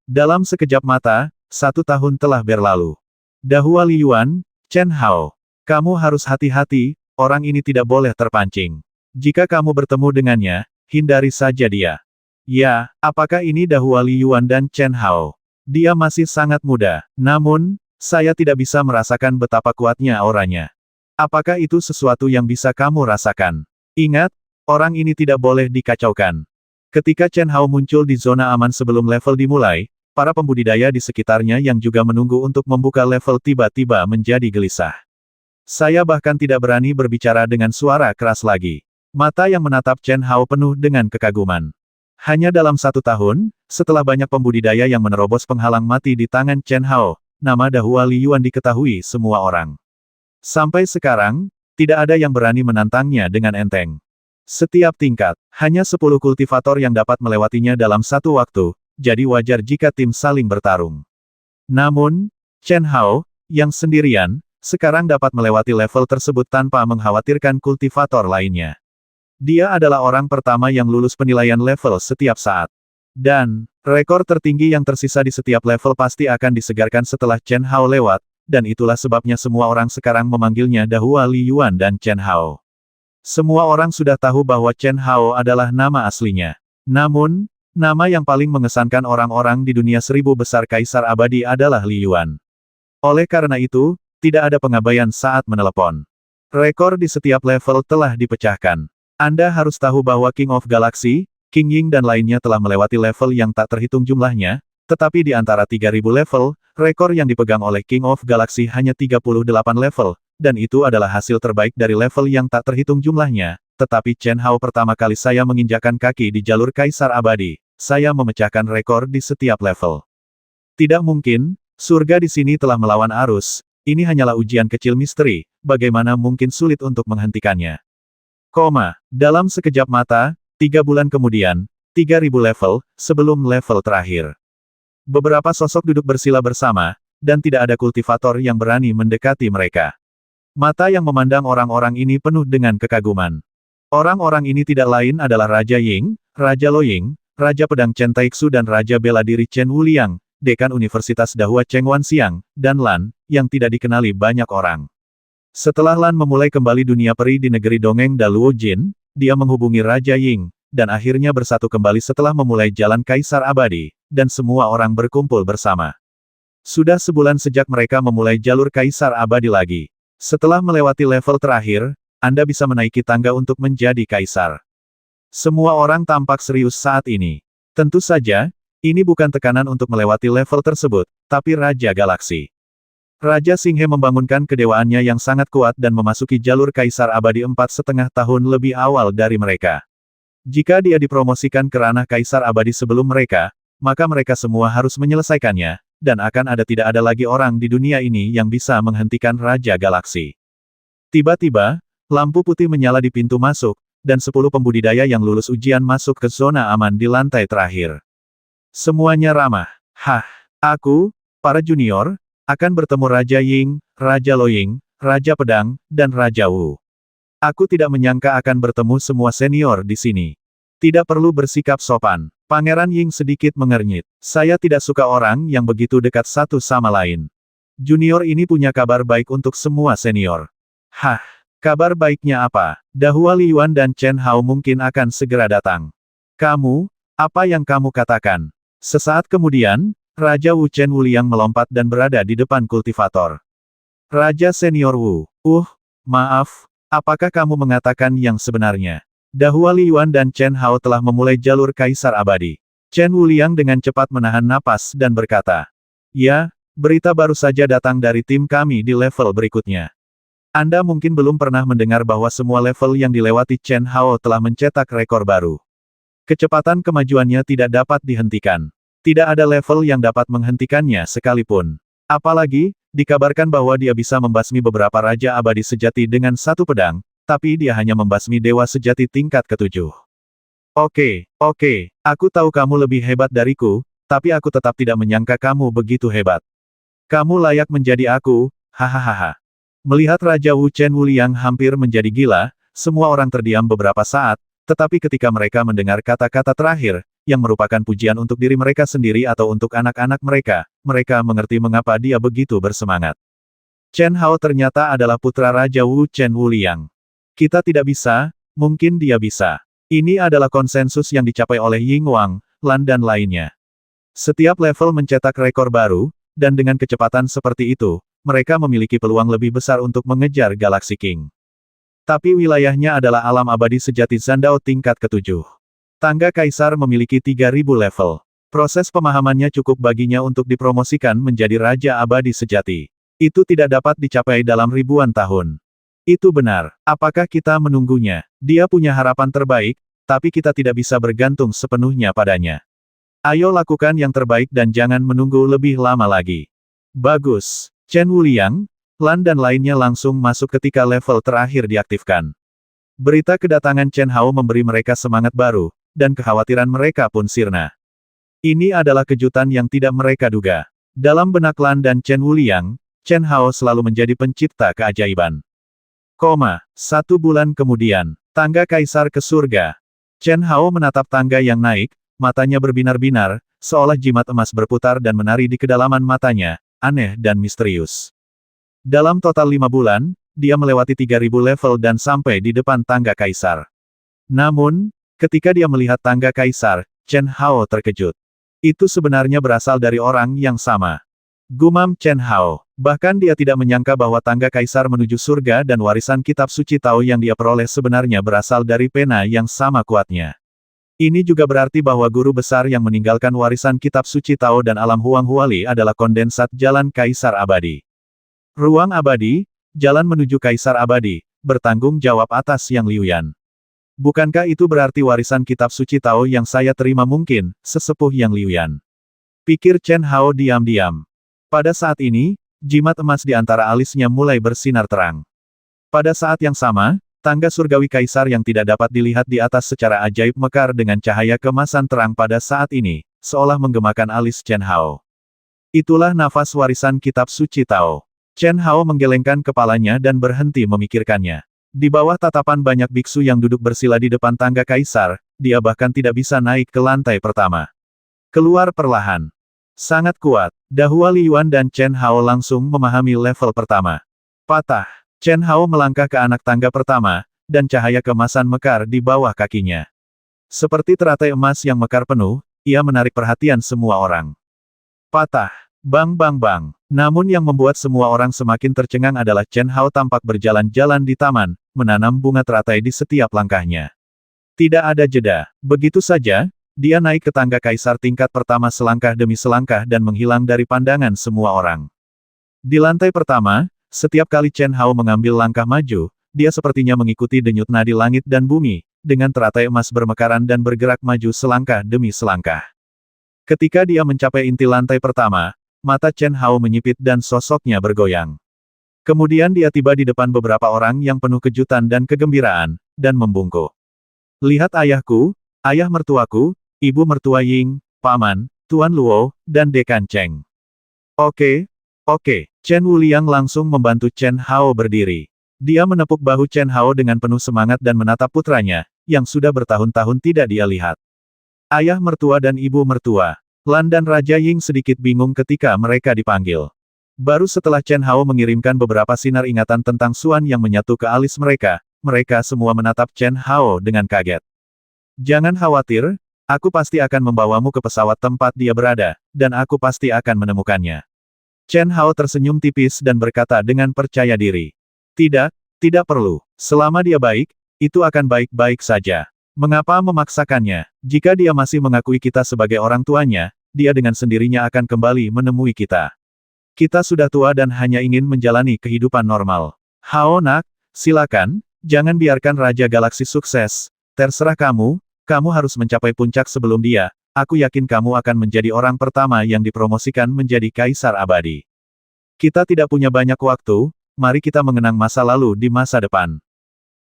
Dalam sekejap mata, 1 tahun telah berlalu. Dahua Li Yuan, Chen Hao. Kamu harus hati-hati, orang ini tidak boleh terpancing. Jika kamu bertemu dengannya, hindari saja dia. Ya, apakah ini Dahua Li Yuan dan Chen Hao? Dia masih sangat muda, namun, saya tidak bisa merasakan betapa kuatnya auranya. Apakah itu sesuatu yang bisa kamu rasakan? Ingat, orang ini tidak boleh dikacaukan. Ketika Chen Hao muncul di zona aman sebelum level dimulai, para pembudidaya di sekitarnya yang juga menunggu untuk membuka level tiba-tiba menjadi gelisah. Saya bahkan tidak berani berbicara dengan suara keras lagi. Mata yang menatap Chen Hao penuh dengan kekaguman. Hanya dalam 1 tahun, setelah banyak pembudidaya yang menerobos penghalang mati di tangan Chen Hao, nama Dahua Li Yuan diketahui semua orang. Sampai sekarang, tidak ada yang berani menantangnya dengan enteng. Setiap tingkat, hanya 10 kultivator yang dapat melewatinya dalam satu waktu, jadi wajar jika tim saling bertarung. Namun, Chen Hao, yang sendirian, sekarang dapat melewati level tersebut tanpa mengkhawatirkan kultivator lainnya. Dia adalah orang pertama yang lulus penilaian level setiap saat. Dan, rekor tertinggi yang tersisa di setiap level pasti akan disegarkan setelah Chen Hao lewat, dan itulah sebabnya semua orang sekarang memanggilnya Dahua Li Yuan dan Chen Hao. Semua orang sudah tahu bahwa Chen Hao adalah nama aslinya. Namun, nama yang paling mengesankan orang-orang di dunia 1000 besar Kaisar Abadi adalah Li Yuan. Oleh karena itu, tidak ada pengabaian saat menelepon. Rekor di setiap level telah dipecahkan. Anda harus tahu bahwa King of Galaxy, King Ying dan lainnya telah melewati level yang tak terhitung jumlahnya, tetapi di antara 3000 level, rekor yang dipegang oleh King of Galaxy hanya 38 level, dan itu adalah hasil terbaik dari level yang tak terhitung jumlahnya. Tetapi Chen Hao pertama kali saya menginjakkan kaki di jalur Kaisar Abadi, saya memecahkan rekor di setiap level. Tidak mungkin, surga di sini telah melawan arus, ini hanyalah ujian kecil misteri, bagaimana mungkin sulit untuk menghentikannya. Dalam sekejap mata, 3 bulan kemudian, 3000 level, sebelum level terakhir. Beberapa sosok duduk bersila bersama, dan tidak ada kultivator yang berani mendekati mereka. Mata yang memandang orang-orang ini penuh dengan kekaguman. Orang-orang ini tidak lain adalah Raja Ying, Raja Loying, Raja Pedang Chen Taixu dan Raja Bela Diri Chen Wuliang, Dekan Universitas Dahua Cheng Wanxiang, dan Lan, yang tidak dikenali banyak orang. Setelah Lan memulai kembali dunia peri di negeri dongeng Daluo Jin, dia menghubungi Raja Ying, dan akhirnya bersatu kembali setelah memulai jalan Kaisar Abadi, dan semua orang berkumpul bersama. Sudah sebulan sejak mereka memulai jalur Kaisar Abadi lagi. Setelah melewati level terakhir, Anda bisa menaiki tangga untuk menjadi Kaisar. Semua orang tampak serius saat ini. Tentu saja, ini bukan tekanan untuk melewati level tersebut, tapi Raja Galaksi. Raja Singhe membangunkan kedewaannya yang sangat kuat dan memasuki jalur Kaisar Abadi 4,5 tahun lebih awal dari mereka. Jika dia dipromosikan ke ranah Kaisar Abadi sebelum mereka, maka mereka semua harus menyelesaikannya, dan akan tidak ada lagi orang di dunia ini yang bisa menghentikan Raja Galaksi. Tiba-tiba, lampu putih menyala di pintu masuk, dan 10 pembudidaya yang lulus ujian masuk ke zona aman di lantai terakhir. Semuanya ramah. Aku, para junior, akan bertemu Raja Ying, Raja Loying, Raja Pedang, dan Raja Wu. Aku tidak menyangka akan bertemu semua senior di sini. Tidak perlu bersikap sopan. Pangeran Ying sedikit mengernyit. Saya tidak suka orang yang begitu dekat satu sama lain. Junior ini punya kabar baik untuk semua senior. Kabar baiknya apa? Dahua Li Yuan dan Chen Hao mungkin akan segera datang. Kamu, apa yang kamu katakan? Sesaat kemudian, Raja Wu Chen Wuliang melompat dan berada di depan kultivator. Raja Senior Wu, maaf, apakah kamu mengatakan yang sebenarnya? Dahua Li Yuan dan Chen Hao telah memulai jalur Kaisar Abadi. Chen Wuliang dengan cepat menahan napas dan berkata, ya, berita baru saja datang dari tim kami di level berikutnya. Anda mungkin belum pernah mendengar bahwa semua level yang dilewati Chen Hao telah mencetak rekor baru. Kecepatan kemajuannya tidak dapat dihentikan. Tidak ada level yang dapat menghentikannya sekalipun. Apalagi, dikabarkan bahwa dia bisa membasmi beberapa Raja Abadi sejati dengan satu pedang, tapi dia hanya membasmi Dewa Sejati tingkat ke-7. Oke, aku tahu kamu lebih hebat dariku, tapi aku tetap tidak menyangka kamu begitu hebat. Kamu layak menjadi aku, hahaha. Melihat Raja Wu Chen Wuliang hampir menjadi gila, semua orang terdiam beberapa saat, tetapi ketika mereka mendengar kata-kata terakhir, yang merupakan pujian untuk diri mereka sendiri atau untuk anak-anak mereka, mereka mengerti mengapa dia begitu bersemangat. Chen Hao ternyata adalah putra Raja Wu Chen Wuliang. Kita tidak bisa, mungkin dia bisa. Ini adalah konsensus yang dicapai oleh Ying Wang, Lan dan lainnya. Setiap level mencetak rekor baru, dan dengan kecepatan seperti itu, mereka memiliki peluang lebih besar untuk mengejar Galaxy King. Tapi wilayahnya adalah alam abadi sejati Zandao tingkat ke-7. Tangga Kaisar memiliki 3000 level. Proses pemahamannya cukup baginya untuk dipromosikan menjadi Raja Abadi Sejati. Itu tidak dapat dicapai dalam ribuan tahun. Itu benar. Apakah kita menunggunya? Dia punya harapan terbaik, tapi kita tidak bisa bergantung sepenuhnya padanya. Ayo lakukan yang terbaik dan jangan menunggu lebih lama lagi. Bagus. Chen Wuliang, Lan dan lainnya langsung masuk ketika level terakhir diaktifkan. Berita kedatangan Chen Hao memberi mereka semangat baru, dan kekhawatiran mereka pun sirna. Ini adalah kejutan yang tidak mereka duga. Dalam benak Lan dan Chen Wuliang, Chen Hao selalu menjadi pencipta keajaiban. 1 bulan kemudian, tangga Kaisar ke surga. Chen Hao menatap tangga yang naik, matanya berbinar-binar, seolah jimat emas berputar dan menari di kedalaman matanya, aneh dan misterius. Dalam total 5 bulan, dia melewati 3000 level dan sampai di depan tangga Kaisar. Namun, ketika dia melihat tangga Kaisar, Chen Hao terkejut. Itu sebenarnya berasal dari orang yang sama. Gumam Chen Hao. Bahkan dia tidak menyangka bahwa tangga Kaisar menuju surga dan warisan kitab suci Tao yang dia peroleh sebenarnya berasal dari pena yang sama kuatnya. Ini juga berarti bahwa guru besar yang meninggalkan warisan kitab suci Tao dan alam Huang Huali adalah kondensat jalan Kaisar Abadi. Ruang Abadi, jalan menuju Kaisar Abadi, bertanggung jawab atas Yang Liuyan. Bukankah itu berarti warisan kitab suci Tao yang saya terima mungkin, sesepuh Yang Liuyan? Pikir Chen Hao diam-diam. Pada saat ini, jimat emas di antara alisnya mulai bersinar terang. Pada saat yang sama, tangga surgawi Kaisar yang tidak dapat dilihat di atas secara ajaib mekar dengan cahaya kemasan terang pada saat ini, seolah menggemakan alis Chen Hao. Itulah nafas warisan kitab suci Tao. Chen Hao menggelengkan kepalanya dan berhenti memikirkannya. Di bawah tatapan banyak biksu yang duduk bersila di depan tangga Kaisar, dia bahkan tidak bisa naik ke lantai pertama. Keluar perlahan. Sangat kuat. Dahua Liyuan dan Chen Hao langsung memahami level pertama. Patah. Chen Hao melangkah ke anak tangga pertama, dan cahaya kemasan mekar di bawah kakinya. Seperti teratai emas yang mekar penuh, ia menarik perhatian semua orang. Patah. Bang bang bang. Namun yang membuat semua orang semakin tercengang adalah Chen Hao tampak berjalan-jalan di taman, menanam bunga teratai di setiap langkahnya. Tidak ada jeda. Begitu saja, dia naik ke tangga Kaisar tingkat pertama selangkah demi selangkah dan menghilang dari pandangan semua orang. Di lantai pertama, setiap kali Chen Hao mengambil langkah maju, dia sepertinya mengikuti denyut nadi langit dan bumi, dengan teratai emas bermekaran dan bergerak maju selangkah demi selangkah. Ketika dia mencapai inti lantai pertama, mata Chen Hao menyipit dan sosoknya bergoyang. Kemudian dia tiba di depan beberapa orang yang penuh kejutan dan kegembiraan, dan membungkuk. Lihat ayahku, ayah mertuaku, ibu mertua Ying, paman, Tuan Luo, dan Dekan Cheng. Oke. Chen Wuliang langsung membantu Chen Hao berdiri. Dia menepuk bahu Chen Hao dengan penuh semangat dan menatap putranya, yang sudah bertahun-tahun tidak dia lihat. Ayah mertua dan ibu mertua. Lan dan Raja Ying sedikit bingung ketika mereka dipanggil. Baru setelah Chen Hao mengirimkan beberapa sinar ingatan tentang Suan yang menyatu ke alis mereka, mereka semua menatap Chen Hao dengan kaget. Jangan khawatir, aku pasti akan membawamu ke pesawat tempat dia berada, dan aku pasti akan menemukannya. Chen Hao tersenyum tipis dan berkata dengan percaya diri. Tidak perlu. Selama dia baik, itu akan baik-baik saja. Mengapa memaksakannya? Jika dia masih mengakui kita sebagai orang tuanya, dia dengan sendirinya akan kembali menemui kita. Kita sudah tua dan hanya ingin menjalani kehidupan normal. Hao nak, silakan, jangan biarkan Raja Galaksi sukses. Terserah kamu, kamu harus mencapai puncak sebelum dia. Aku yakin kamu akan menjadi orang pertama yang dipromosikan menjadi Kaisar Abadi. Kita tidak punya banyak waktu, mari kita mengenang masa lalu di masa depan.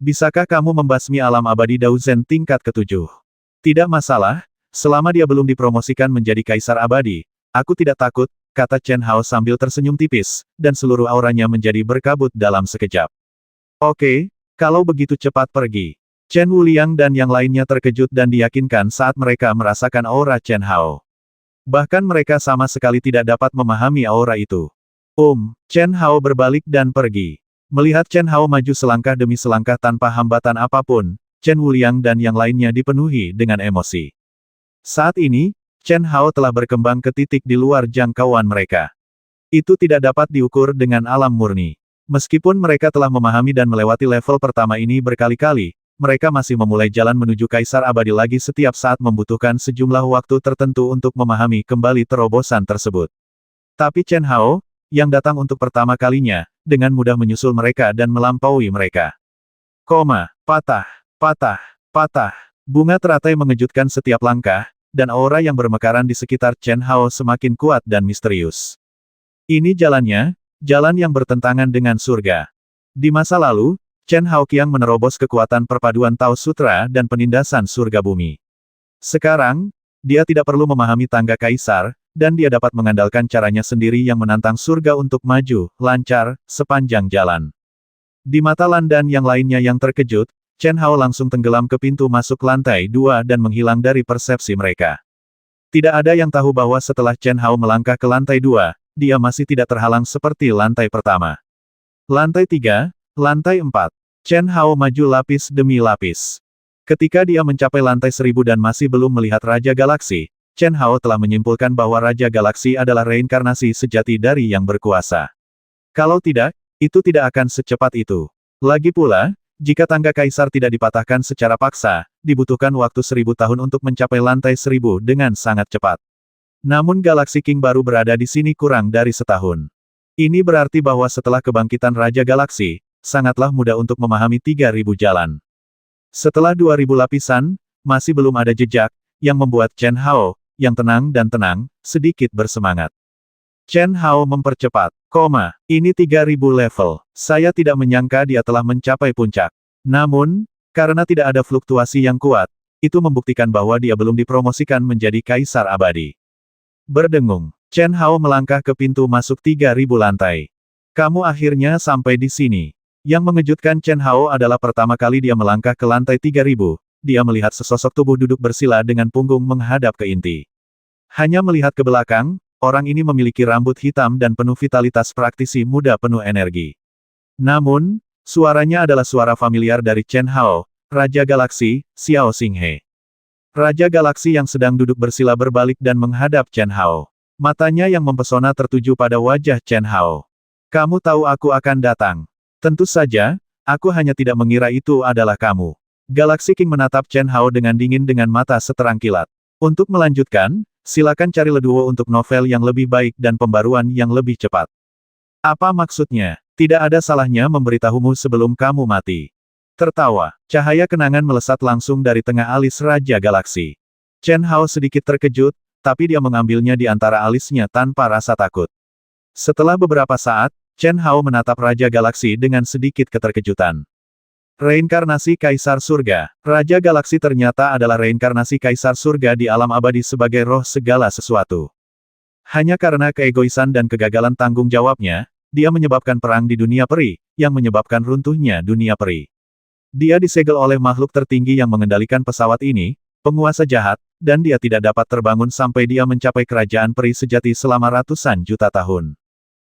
Bisakah kamu membasmi alam abadi Daozen tingkat ke-7? Tidak masalah, selama dia belum dipromosikan menjadi Kaisar Abadi. Aku tidak takut, kata Chen Hao sambil tersenyum tipis, dan seluruh auranya menjadi berkabut dalam sekejap. Oke, kalau begitu cepat pergi. Chen Wuliang dan yang lainnya terkejut dan diyakinkan saat mereka merasakan aura Chen Hao. Bahkan mereka sama sekali tidak dapat memahami aura itu. Chen Hao berbalik dan pergi. Melihat Chen Hao maju selangkah demi selangkah tanpa hambatan apapun, Chen Wuliang dan yang lainnya dipenuhi dengan emosi. Saat ini, Chen Hao telah berkembang ke titik di luar jangkauan mereka. Itu tidak dapat diukur dengan alam murni. Meskipun mereka telah memahami dan melewati level pertama ini berkali-kali, mereka masih memulai jalan menuju Kaisar Abadi lagi setiap saat membutuhkan sejumlah waktu tertentu untuk memahami kembali terobosan tersebut. Tapi Chen Hao, yang datang untuk pertama kalinya, dengan mudah menyusul mereka dan melampaui mereka. Patah, patah, patah. Bunga teratai mengejutkan setiap langkah, dan aura yang bermekaran di sekitar Chen Hao semakin kuat dan misterius. Ini jalannya, jalan yang bertentangan dengan surga. Di masa lalu, Chen Hao Qiang menerobos kekuatan perpaduan Tao Sutra dan penindasan surga bumi. Sekarang, dia tidak perlu memahami tangga kaisar, dan dia dapat mengandalkan caranya sendiri yang menantang surga untuk maju, lancar, sepanjang jalan. Di mata Lan dan yang lainnya yang terkejut, Chen Hao langsung tenggelam ke pintu masuk lantai 2 dan menghilang dari persepsi mereka. Tidak ada yang tahu bahwa setelah Chen Hao melangkah ke lantai 2, dia masih tidak terhalang seperti lantai pertama. Lantai 3, lantai 4. Chen Hao maju lapis demi lapis. Ketika dia mencapai lantai 1000 dan masih belum melihat Raja Galaksi, Chen Hao telah menyimpulkan bahwa Raja Galaksi adalah reinkarnasi sejati dari yang berkuasa. Kalau tidak, itu tidak akan secepat itu. Lagi pula, jika tangga kaisar tidak dipatahkan secara paksa, dibutuhkan waktu 1000 tahun untuk mencapai lantai 1000 dengan sangat cepat. Namun Galaksi King baru berada di sini kurang dari setahun. Ini berarti bahwa setelah kebangkitan Raja Galaksi, sangatlah mudah untuk memahami 3000 jalan. Setelah 2000 lapisan, masih belum ada jejak, yang membuat Chen Hao, yang tenang dan tenang, sedikit bersemangat. Chen Hao mempercepat. Ini 3000 level. Saya tidak menyangka dia telah mencapai puncak. Namun, karena tidak ada fluktuasi yang kuat, itu membuktikan bahwa dia belum dipromosikan menjadi Kaisar Abadi. Berdengung, Chen Hao melangkah ke pintu masuk 3000 lantai. Kamu akhirnya sampai di sini. Yang mengejutkan Chen Hao adalah pertama kali dia melangkah ke lantai 3000, dia melihat sesosok tubuh duduk bersila dengan punggung menghadap ke inti. Hanya melihat ke belakang, orang ini memiliki rambut hitam dan penuh vitalitas praktisi muda penuh energi. Namun, suaranya adalah suara familiar dari Chen Hao, Raja Galaksi, Xiao Xinghe. Raja Galaksi yang sedang duduk bersila berbalik dan menghadap Chen Hao. Matanya yang mempesona tertuju pada wajah Chen Hao. Kamu tahu aku akan datang. Tentu saja, aku hanya tidak mengira itu adalah kamu. Galaksi King menatap Chen Hao dengan dingin dengan mata seterang kilat. Untuk melanjutkan, silakan cari leduo untuk novel yang lebih baik dan pembaruan yang lebih cepat. Apa maksudnya? Tidak ada salahnya memberitahumu sebelum kamu mati. Tertawa, cahaya kenangan melesat langsung dari tengah alis Raja Galaksi. Chen Hao sedikit terkejut, tapi dia mengambilnya di antara alisnya tanpa rasa takut. Setelah beberapa saat, Chen Hao menatap Raja Galaksi dengan sedikit keterkejutan. Reinkarnasi Kaisar Surga. Raja Galaksi ternyata adalah reinkarnasi Kaisar Surga di alam abadi sebagai roh segala sesuatu. Hanya karena keegoisan dan kegagalan tanggung jawabnya, dia menyebabkan perang di dunia peri, yang menyebabkan runtuhnya dunia peri. Dia disegel oleh makhluk tertinggi yang mengendalikan pesawat ini, penguasa jahat, dan dia tidak dapat terbangun sampai dia mencapai kerajaan peri sejati selama ratusan juta tahun.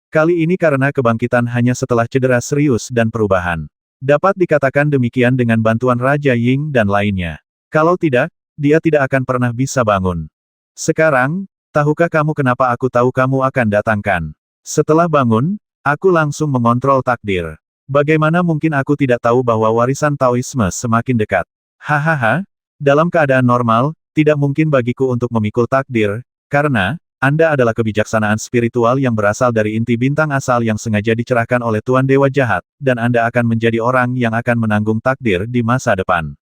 Kali ini karena kebangkitan hanya setelah cedera serius dan perubahan. Dapat dikatakan demikian dengan bantuan Raja Ying dan lainnya. Kalau tidak, dia tidak akan pernah bisa bangun. Sekarang, tahukah kamu kenapa aku tahu kamu akan datangkan? Setelah bangun, aku langsung mengontrol takdir. Bagaimana mungkin aku tidak tahu bahwa warisan Taoisme semakin dekat? Hahaha, dalam keadaan normal, tidak mungkin bagiku untuk memikul takdir, karena Anda adalah kebijaksanaan spiritual yang berasal dari inti bintang asal yang sengaja dicerahkan oleh Tuan Dewa Jahat, dan Anda akan menjadi orang yang akan menanggung takdir di masa depan.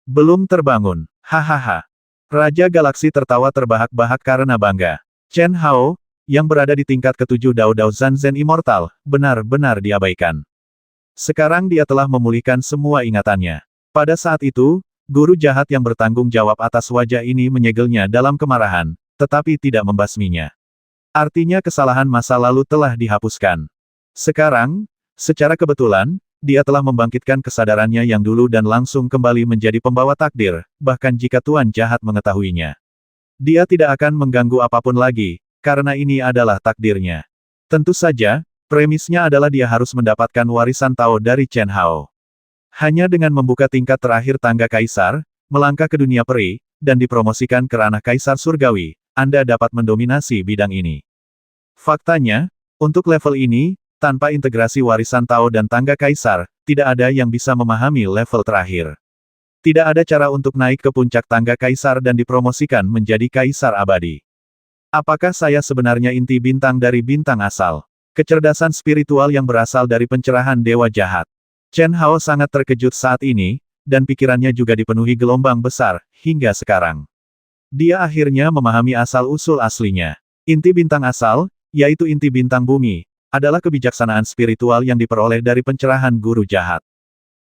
Belum terbangun. Hahaha. Raja Galaksi tertawa terbahak-bahak karena bangga. Chen Hao, yang berada di tingkat ke-7 Dao Dao Zanzen Immortal, benar-benar diabaikan. Sekarang dia telah memulihkan semua ingatannya. Pada saat itu, guru jahat yang bertanggung jawab atas wajah ini menyegelnya dalam kemarahan, tetapi tidak membasminya. Artinya kesalahan masa lalu telah dihapuskan. Sekarang, secara kebetulan, dia telah membangkitkan kesadarannya yang dulu dan langsung kembali menjadi pembawa takdir, bahkan jika Tuan Jahat mengetahuinya. Dia tidak akan mengganggu apapun lagi, karena ini adalah takdirnya. Tentu saja, premisnya adalah dia harus mendapatkan warisan Tao dari Chen Hao. Hanya dengan membuka tingkat terakhir tangga kaisar, melangkah ke dunia peri, dan dipromosikan ke ranah kaisar surgawi, Anda dapat mendominasi bidang ini. Faktanya, untuk level ini, tanpa integrasi warisan Tao dan tangga kaisar, tidak ada yang bisa memahami level terakhir. Tidak ada cara untuk naik ke puncak tangga kaisar dan dipromosikan menjadi kaisar abadi. Apakah saya sebenarnya inti bintang dari bintang asal? Kecerdasan spiritual yang berasal dari pencerahan dewa jahat. Chen Hao sangat terkejut saat ini, dan pikirannya juga dipenuhi gelombang besar, hingga sekarang. Dia akhirnya memahami asal-usul aslinya. Inti bintang asal, yaitu inti bintang bumi, adalah kebijaksanaan spiritual yang diperoleh dari pencerahan guru jahat.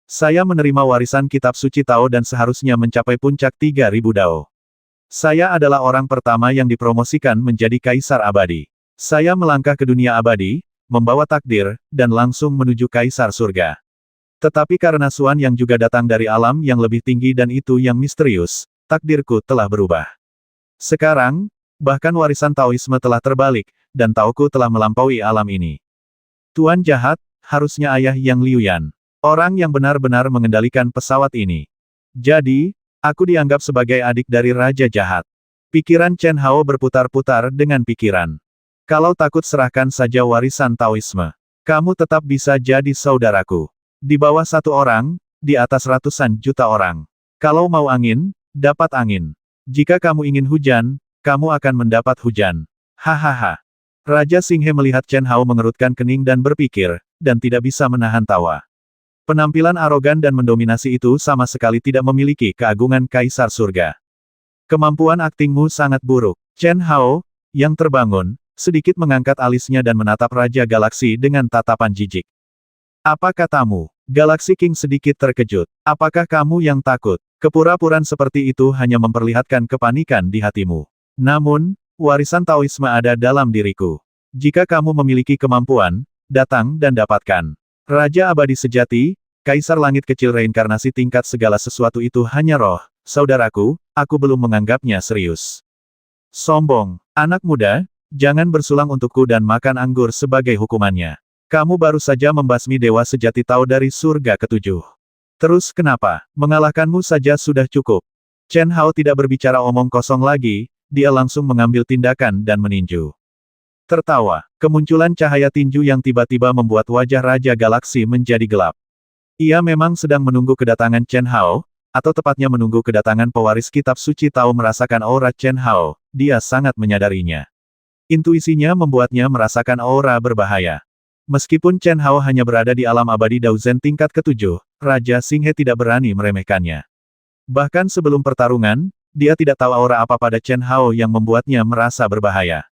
Saya menerima warisan kitab suci Tao dan seharusnya mencapai puncak 3000 Dao. Saya adalah orang pertama yang dipromosikan menjadi kaisar abadi. Saya melangkah ke dunia abadi, membawa takdir, dan langsung menuju kaisar surga. Tetapi karena Suan yang juga datang dari alam yang lebih tinggi dan itu yang misterius, takdirku telah berubah. Sekarang, bahkan warisan Taoisme telah terbalik, dan Taoku telah melampaui alam ini. Tuan jahat, harusnya ayah Yang Liuyan. Orang yang benar-benar mengendalikan pesawat ini. Jadi, aku dianggap sebagai adik dari Raja Jahat. Pikiran Chen Hao berputar-putar dengan pikiran. Kalau takut serahkan saja warisan Taoisme. Kamu tetap bisa jadi saudaraku. Di bawah satu orang, di atas ratusan juta orang. Kalau mau angin, dapat angin. Jika kamu ingin hujan, kamu akan mendapat hujan. Hahaha. Raja Xinghe melihat Chen Hao mengerutkan kening dan berpikir, dan tidak bisa menahan tawa. Penampilan arogan dan mendominasi itu sama sekali tidak memiliki keagungan kaisar surga. Kemampuan aktingmu sangat buruk. Chen Hao, yang terbangun, sedikit mengangkat alisnya dan menatap Raja Galaksi dengan tatapan jijik. Apa katamu? Galaksi King sedikit terkejut. Apakah kamu yang takut? Kepura-puraan seperti itu hanya memperlihatkan kepanikan di hatimu. Namun, warisan Taoisme ada dalam diriku. Jika kamu memiliki kemampuan, datang dan dapatkan. Raja abadi sejati, Kaisar Langit Kecil reinkarnasi tingkat segala sesuatu itu hanya roh, saudaraku, aku belum menganggapnya serius. Sombong, anak muda, jangan bersulang untukku dan makan anggur sebagai hukumannya. Kamu baru saja membasmi dewa sejati Tao dari surga ketujuh. Terus kenapa? Mengalahkanmu saja sudah cukup. Chen Hao tidak berbicara omong kosong lagi, dia langsung mengambil tindakan dan meninju. Tertawa, kemunculan cahaya tinju yang tiba-tiba membuat wajah Raja Galaksi menjadi gelap. Ia memang sedang menunggu kedatangan Chen Hao, atau tepatnya menunggu kedatangan pewaris kitab suci Tao. Merasakan aura Chen Hao, dia sangat menyadarinya. Intuisinya membuatnya merasakan aura berbahaya. Meskipun Chen Hao hanya berada di alam abadi Daozen tingkat ketujuh, Raja Xinghe tidak berani meremehkannya. Bahkan sebelum pertarungan, dia tidak tahu aura apa pada Chen Hao yang membuatnya merasa berbahaya.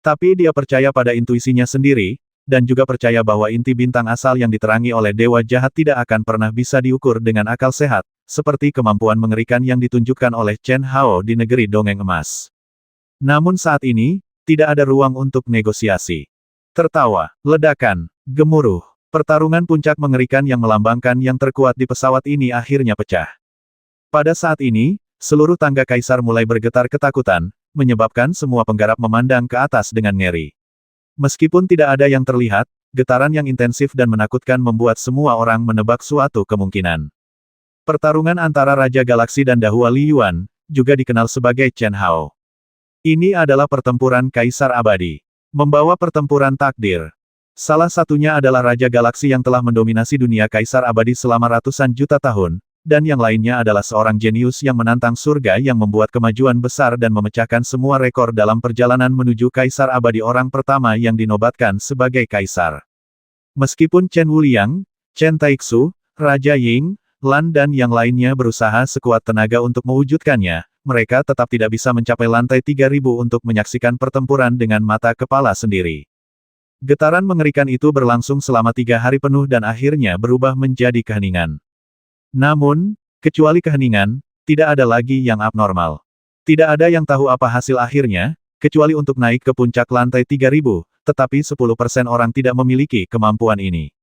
Tapi dia percaya pada intuisinya sendiri, dan juga percaya bahwa inti bintang asal yang diterangi oleh dewa jahat tidak akan pernah bisa diukur dengan akal sehat, seperti kemampuan mengerikan yang ditunjukkan oleh Chen Hao di negeri dongeng emas. Namun saat ini, tidak ada ruang untuk negosiasi. Tertawa, ledakan, gemuruh, pertarungan puncak mengerikan yang melambangkan yang terkuat di pesawat ini akhirnya pecah. Pada saat ini, seluruh tangga kaisar mulai bergetar ketakutan, menyebabkan semua penggarap memandang ke atas dengan ngeri. Meskipun tidak ada yang terlihat, getaran yang intensif dan menakutkan membuat semua orang menebak suatu kemungkinan. Pertarungan antara Raja Galaksi dan Dahua Li Yuan, juga dikenal sebagai Chen Hao. Ini adalah pertempuran kaisar abadi. Membawa pertempuran takdir. Salah satunya adalah Raja Galaksi yang telah mendominasi dunia kaisar abadi selama ratusan juta tahun, dan yang lainnya adalah seorang jenius yang menantang surga yang membuat kemajuan besar dan memecahkan semua rekor dalam perjalanan menuju kaisar abadi, orang pertama yang dinobatkan sebagai kaisar. Meskipun Chen Wuliang, Chen Taixu, Raja Ying, Lan dan yang lainnya berusaha sekuat tenaga untuk mewujudkannya, mereka tetap tidak bisa mencapai lantai 3000 untuk menyaksikan pertempuran dengan mata kepala sendiri. Getaran mengerikan itu berlangsung selama 3 hari penuh dan akhirnya berubah menjadi keheningan. Namun, kecuali keheningan, tidak ada lagi yang abnormal. Tidak ada yang tahu apa hasil akhirnya, kecuali untuk naik ke puncak lantai 3000, tetapi 10% orang tidak memiliki kemampuan ini.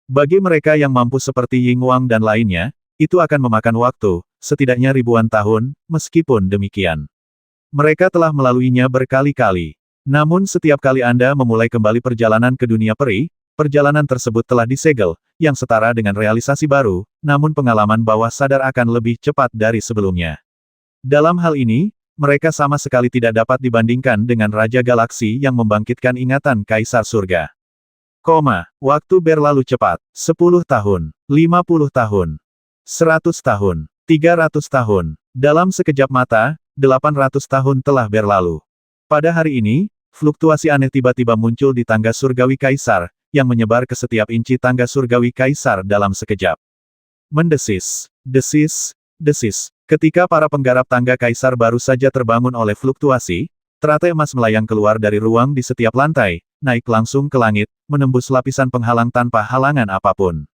Bagi mereka yang mampu seperti Ying Wang dan lainnya, itu akan memakan waktu, setidaknya ribuan tahun. Meskipun demikian, mereka telah melaluinya berkali-kali. Namun setiap kali Anda memulai kembali perjalanan ke dunia peri, Perjalanan tersebut telah disegel, yang setara dengan realisasi baru, namun pengalaman bawah sadar akan lebih cepat dari sebelumnya. Dalam hal ini, mereka sama sekali tidak dapat dibandingkan dengan Raja Galaksi yang membangkitkan ingatan Kaisar Surga. Waktu berlalu cepat. 10 tahun, 50 tahun, 100 tahun, 300 tahun. Dalam sekejap mata, 800 tahun telah berlalu. Pada hari ini, fluktuasi aneh tiba-tiba muncul di tangga surgawi Kaisar, yang menyebar ke setiap inci tangga surgawi Kaisar dalam sekejap. Mendesis, desis, desis. Ketika para penggarap tangga Kaisar baru saja terbangun oleh fluktuasi, teratai emas melayang keluar dari ruang di setiap lantai, naik langsung ke langit, menembus lapisan penghalang tanpa halangan apapun.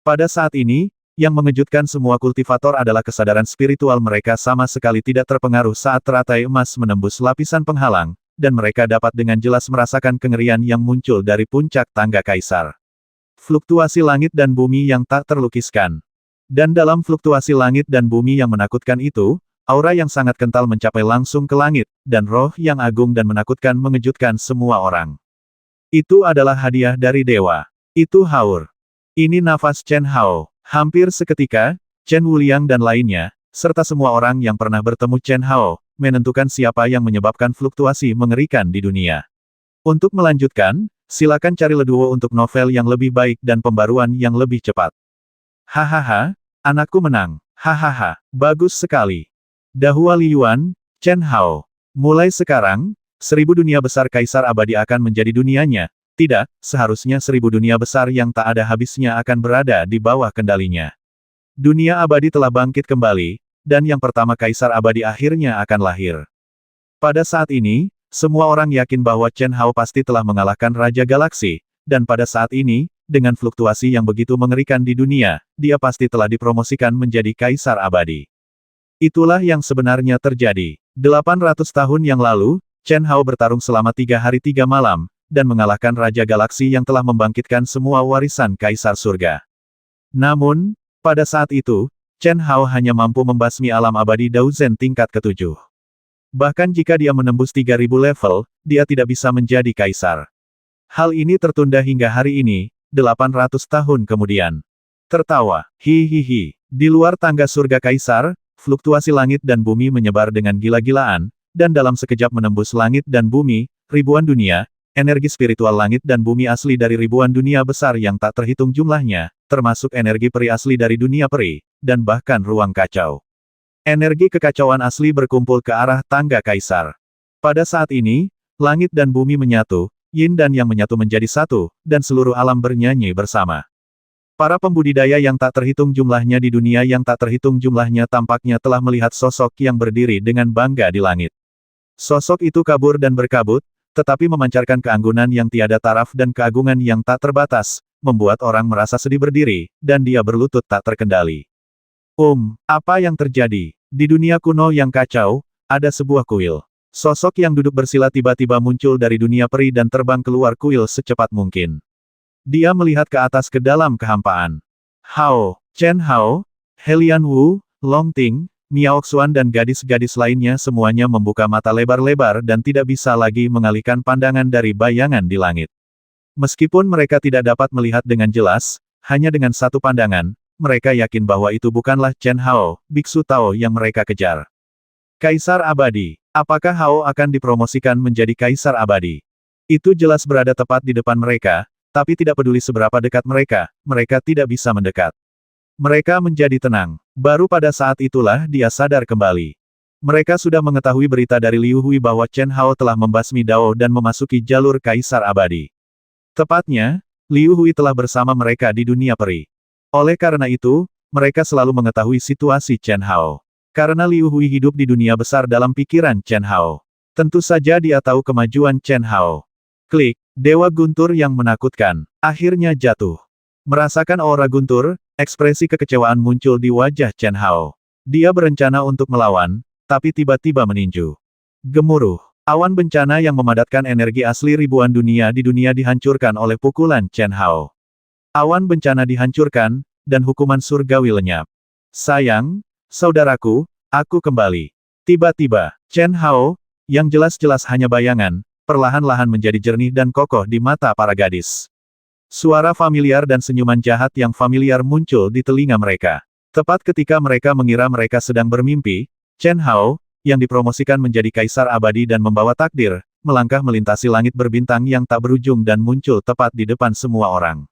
Pada saat ini, yang mengejutkan semua kultivator adalah kesadaran spiritual mereka sama sekali tidak terpengaruh saat teratai emas menembus lapisan penghalang, dan mereka dapat dengan jelas merasakan kengerian yang muncul dari puncak tangga Kaisar. Fluktuasi langit dan bumi yang tak terlukiskan. Dan dalam fluktuasi langit dan bumi yang menakutkan itu, aura yang sangat kental mencapai langsung ke langit, dan roh yang agung dan menakutkan mengejutkan semua orang. Itu adalah hadiah dari dewa. Itu Haur. Ini nafas Chen Hao. Hampir seketika, Chen Wuliang dan lainnya, serta semua orang yang pernah bertemu Chen Hao, menentukan siapa yang menyebabkan fluktuasi mengerikan di dunia. Untuk melanjutkan, silakan cari Leduo untuk novel yang lebih baik dan pembaruan yang lebih cepat. Hahaha, anakku menang. Hahaha, bagus sekali. Dahua Liyuan, Chen Hao. Mulai sekarang, 1000 dunia besar Kaisar Abadi akan menjadi dunianya. Tidak, seharusnya 1000 dunia besar yang tak ada habisnya akan berada di bawah kendalinya. Dunia abadi telah bangkit kembali, dan yang pertama Kaisar Abadi akhirnya akan lahir. Pada saat ini, semua orang yakin bahwa Chen Hao pasti telah mengalahkan Raja Galaksi, dan pada saat ini, dengan fluktuasi yang begitu mengerikan di dunia, dia pasti telah dipromosikan menjadi Kaisar Abadi. Itulah yang sebenarnya terjadi. 800 tahun yang lalu, Chen Hao bertarung selama 3 hari 3 malam, dan mengalahkan Raja Galaksi yang telah membangkitkan semua warisan Kaisar Surga. Namun, pada saat itu, Chen Hao hanya mampu membasmi alam abadi Daozen tingkat ke-7. Bahkan jika dia menembus 3000 level, dia tidak bisa menjadi kaisar. Hal ini tertunda hingga hari ini, 800 tahun kemudian. Tertawa, hihihi. Di luar tangga surga kaisar, fluktuasi langit dan bumi menyebar dengan gila-gilaan, dan dalam sekejap menembus langit dan bumi, ribuan dunia, energi spiritual langit dan bumi asli dari ribuan dunia besar yang tak terhitung jumlahnya, termasuk energi peri asli dari dunia peri, dan bahkan ruang kacau. Energi kekacauan asli berkumpul ke arah tangga kaisar. Pada saat ini, langit dan bumi menyatu, yin dan yang menyatu menjadi satu, dan seluruh alam bernyanyi bersama. Para pembudidaya yang tak terhitung jumlahnya di dunia yang tak terhitung jumlahnya tampaknya telah melihat sosok yang berdiri dengan bangga di langit. Sosok itu kabur dan berkabut, tetapi memancarkan keanggunan yang tiada taraf dan keagungan yang tak terbatas, membuat orang merasa sedih berdiri, dan dia berlutut tak terkendali. Apa yang terjadi? Di dunia kuno yang kacau, ada sebuah kuil. Sosok yang duduk bersila tiba-tiba muncul dari dunia peri dan terbang keluar kuil secepat mungkin. Dia melihat ke atas ke dalam kehampaan. Hao, Chen Hao, Helian Wu, Long Ting, Miao Xuan dan gadis-gadis lainnya semuanya membuka mata lebar-lebar dan tidak bisa lagi mengalihkan pandangan dari bayangan di langit. Meskipun mereka tidak dapat melihat dengan jelas, hanya dengan satu pandangan, mereka yakin bahwa itu bukanlah Chen Hao, biksu Tao yang mereka kejar. Kaisar Abadi. Apakah Hao akan dipromosikan menjadi Kaisar Abadi? Itu jelas berada tepat di depan mereka, tapi tidak peduli seberapa dekat mereka tidak bisa mendekat. Mereka menjadi tenang. Baru pada saat itulah dia sadar kembali. Mereka sudah mengetahui berita dari Liu Hui bahwa Chen Hao telah membasmi Dao dan memasuki jalur Kaisar Abadi. Tepatnya, Liu Hui telah bersama mereka di dunia peri. Oleh karena itu, mereka selalu mengetahui situasi Chen Hao. Karena Liu Hui hidup di dunia besar dalam pikiran Chen Hao. Tentu saja dia tahu kemajuan Chen Hao. Klik, Dewa Guntur yang menakutkan, akhirnya jatuh. Merasakan aura guntur, ekspresi kekecewaan muncul di wajah Chen Hao. Dia berencana untuk melawan, tapi tiba-tiba meninju. Gemuruh, awan bencana yang memadatkan energi asli ribuan dunia di dunia dihancurkan oleh pukulan Chen Hao. Awan bencana dihancurkan, dan hukuman surgawi lenyap. Sayang, saudaraku, aku kembali. Tiba-tiba, Chen Hao, yang jelas-jelas hanya bayangan, perlahan-lahan menjadi jernih dan kokoh di mata para gadis. Suara familiar dan senyuman jahat yang familiar muncul di telinga mereka. Tepat ketika mereka mengira mereka sedang bermimpi, Chen Hao, yang dipromosikan menjadi kaisar abadi dan membawa takdir, melangkah melintasi langit berbintang yang tak berujung dan muncul tepat di depan semua orang.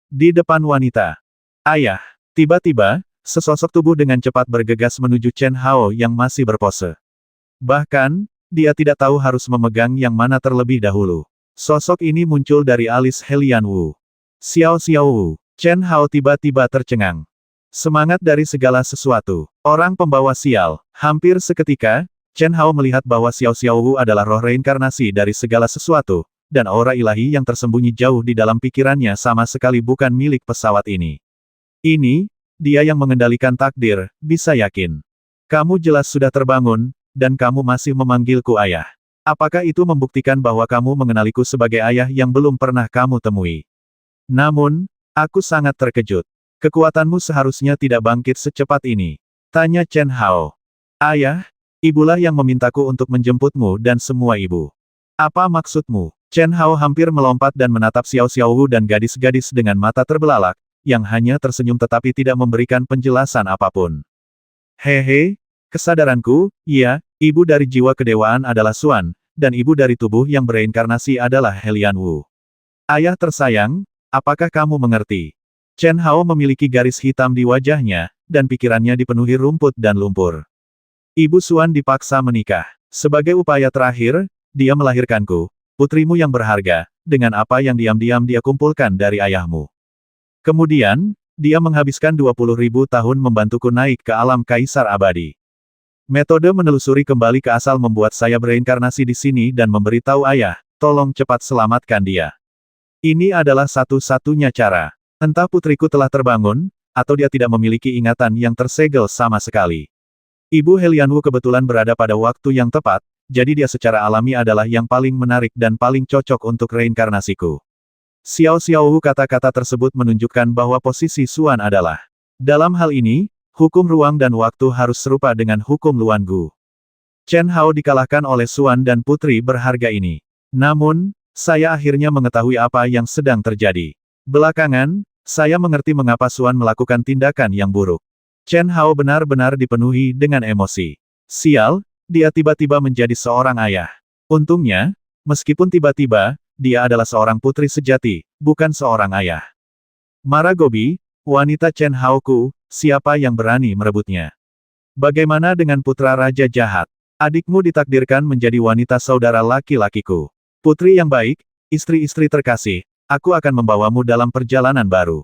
Di depan wanita. Ayah. Tiba-tiba, sesosok tubuh dengan cepat bergegas menuju Chen Hao yang masih berpose. Bahkan, dia tidak tahu harus memegang yang mana terlebih dahulu. Sosok ini muncul dari alis Helian Wu. Xiao Xiao Wu. Chen Hao tiba-tiba tercengang. Semangat dari segala sesuatu. Orang pembawa sial. Hampir seketika, Chen Hao melihat bahwa Xiao Xiao Wu adalah roh reinkarnasi dari segala sesuatu, dan aura ilahi yang tersembunyi jauh di dalam pikirannya sama sekali bukan milik pesawat ini. Ini, dia yang mengendalikan takdir, bisa yakin. Kamu jelas sudah terbangun, dan kamu masih memanggilku ayah. Apakah itu membuktikan bahwa kamu mengenaliku sebagai ayah yang belum pernah kamu temui? Namun, aku sangat terkejut. Kekuatanmu seharusnya tidak bangkit secepat ini. Tanya Chen Hao. Ayah, ibulah yang memintaku untuk menjemputmu dan semua ibu. Apa maksudmu? Chen Hao hampir melompat dan menatap Xiao Xiao Wu dan gadis-gadis dengan mata terbelalak, yang hanya tersenyum tetapi tidak memberikan penjelasan apapun. Hehe, kesadaranku, iya, ibu dari jiwa kedewaan adalah Xuan, dan ibu dari tubuh yang bereinkarnasi adalah Helian Wu. Ayah tersayang, apakah kamu mengerti? Chen Hao memiliki garis hitam di wajahnya, dan pikirannya dipenuhi rumput dan lumpur. Ibu Xuan dipaksa menikah. Sebagai upaya terakhir, dia melahirkanku, putrimu yang berharga, dengan apa yang diam-diam dia kumpulkan dari ayahmu. Kemudian, dia menghabiskan 20.000 tahun membantuku naik ke alam kaisar abadi. Metode menelusuri kembali ke asal membuat saya bereinkarnasi di sini dan memberitahu ayah, tolong cepat selamatkan dia. Ini adalah satu-satunya cara. Entah putriku telah terbangun, atau dia tidak memiliki ingatan yang tersegel sama sekali. Ibu Helian Wu kebetulan berada pada waktu yang tepat, jadi dia secara alami adalah yang paling menarik dan paling cocok untuk reinkarnasiku. Xiao Xiao Wu kata-kata tersebut menunjukkan bahwa posisi Xuan adalah. Dalam hal ini, hukum ruang dan waktu harus serupa dengan hukum Luan Gu. Chen Hao dikalahkan oleh Xuan dan putri berharga ini. Namun, saya akhirnya mengetahui apa yang sedang terjadi. Belakangan, saya mengerti mengapa Xuan melakukan tindakan yang buruk. Chen Hao benar-benar dipenuhi dengan emosi. Sial, dia tiba-tiba menjadi seorang ayah. Untungnya, meskipun tiba-tiba, dia adalah seorang putri sejati, bukan seorang ayah. Mara Gobi, wanita Chen Hao Ku, siapa yang berani merebutnya? Bagaimana dengan putra raja jahat? Adikmu ditakdirkan menjadi wanita saudara laki-lakiku. Putri yang baik, istri-istri terkasih, aku akan membawamu dalam perjalanan baru.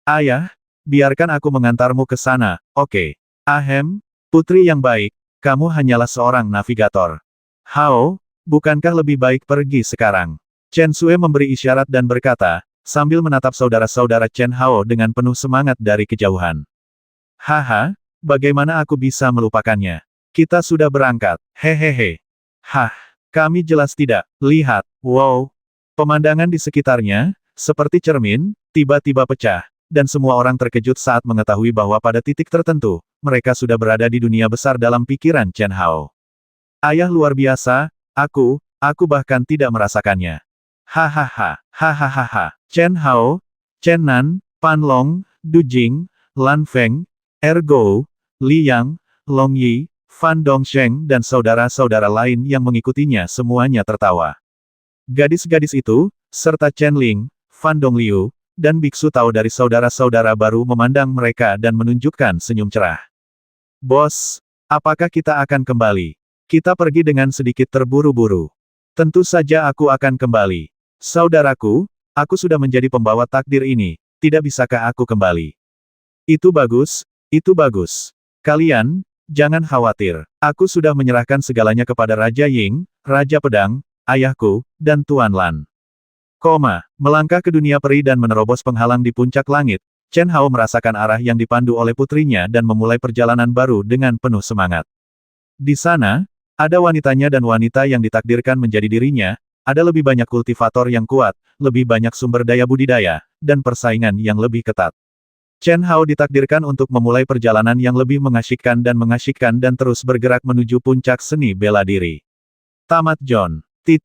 Ayah, biarkan aku mengantarmu ke sana, oke. Ahem, putri yang baik, kamu hanyalah seorang navigator. Hao, bukankah lebih baik pergi sekarang? Chen Sui memberi isyarat dan berkata, sambil menatap saudara-saudara Chen Hao dengan penuh semangat dari kejauhan. Haha, bagaimana aku bisa melupakannya? Kita sudah berangkat, hehehe. Hah, kami jelas tidak. Lihat, wow. Pemandangan di sekitarnya, seperti cermin, tiba-tiba pecah, dan semua orang terkejut saat mengetahui bahwa pada titik tertentu, mereka sudah berada di dunia besar dalam pikiran Chen Hao. Ayah luar biasa, aku bahkan tidak merasakannya. Hahaha, hahaha. Chen Hao, Chen Nan, Pan Long, Du Jing, Lan Feng, Ergo, Li Yang, Long Yi, Fan Dongsheng dan saudara-saudara lain yang mengikutinya semuanya tertawa. Gadis-gadis itu, serta Chen Ling, Fan Dongliu, dan Biksu Tao dari saudara-saudara baru memandang mereka dan menunjukkan senyum cerah. Bos, apakah kita akan kembali? Kita pergi dengan sedikit terburu-buru. Tentu saja aku akan kembali. Saudaraku, aku sudah menjadi pembawa takdir ini, tidak bisakah aku kembali? Itu bagus, itu bagus. Kalian, jangan khawatir. Aku sudah menyerahkan segalanya kepada Raja Ying, Raja Pedang, ayahku, dan Tuan Lan. Melangkah ke dunia peri dan menerobos penghalang di puncak langit, Chen Hao merasakan arah yang dipandu oleh putrinya dan memulai perjalanan baru dengan penuh semangat. Di sana, ada wanitanya dan wanita yang ditakdirkan menjadi dirinya, ada lebih banyak kultivator yang kuat, lebih banyak sumber daya budidaya, dan persaingan yang lebih ketat. Chen Hao ditakdirkan untuk memulai perjalanan yang lebih mengasyikkan dan terus bergerak menuju puncak seni bela diri. Tamat John.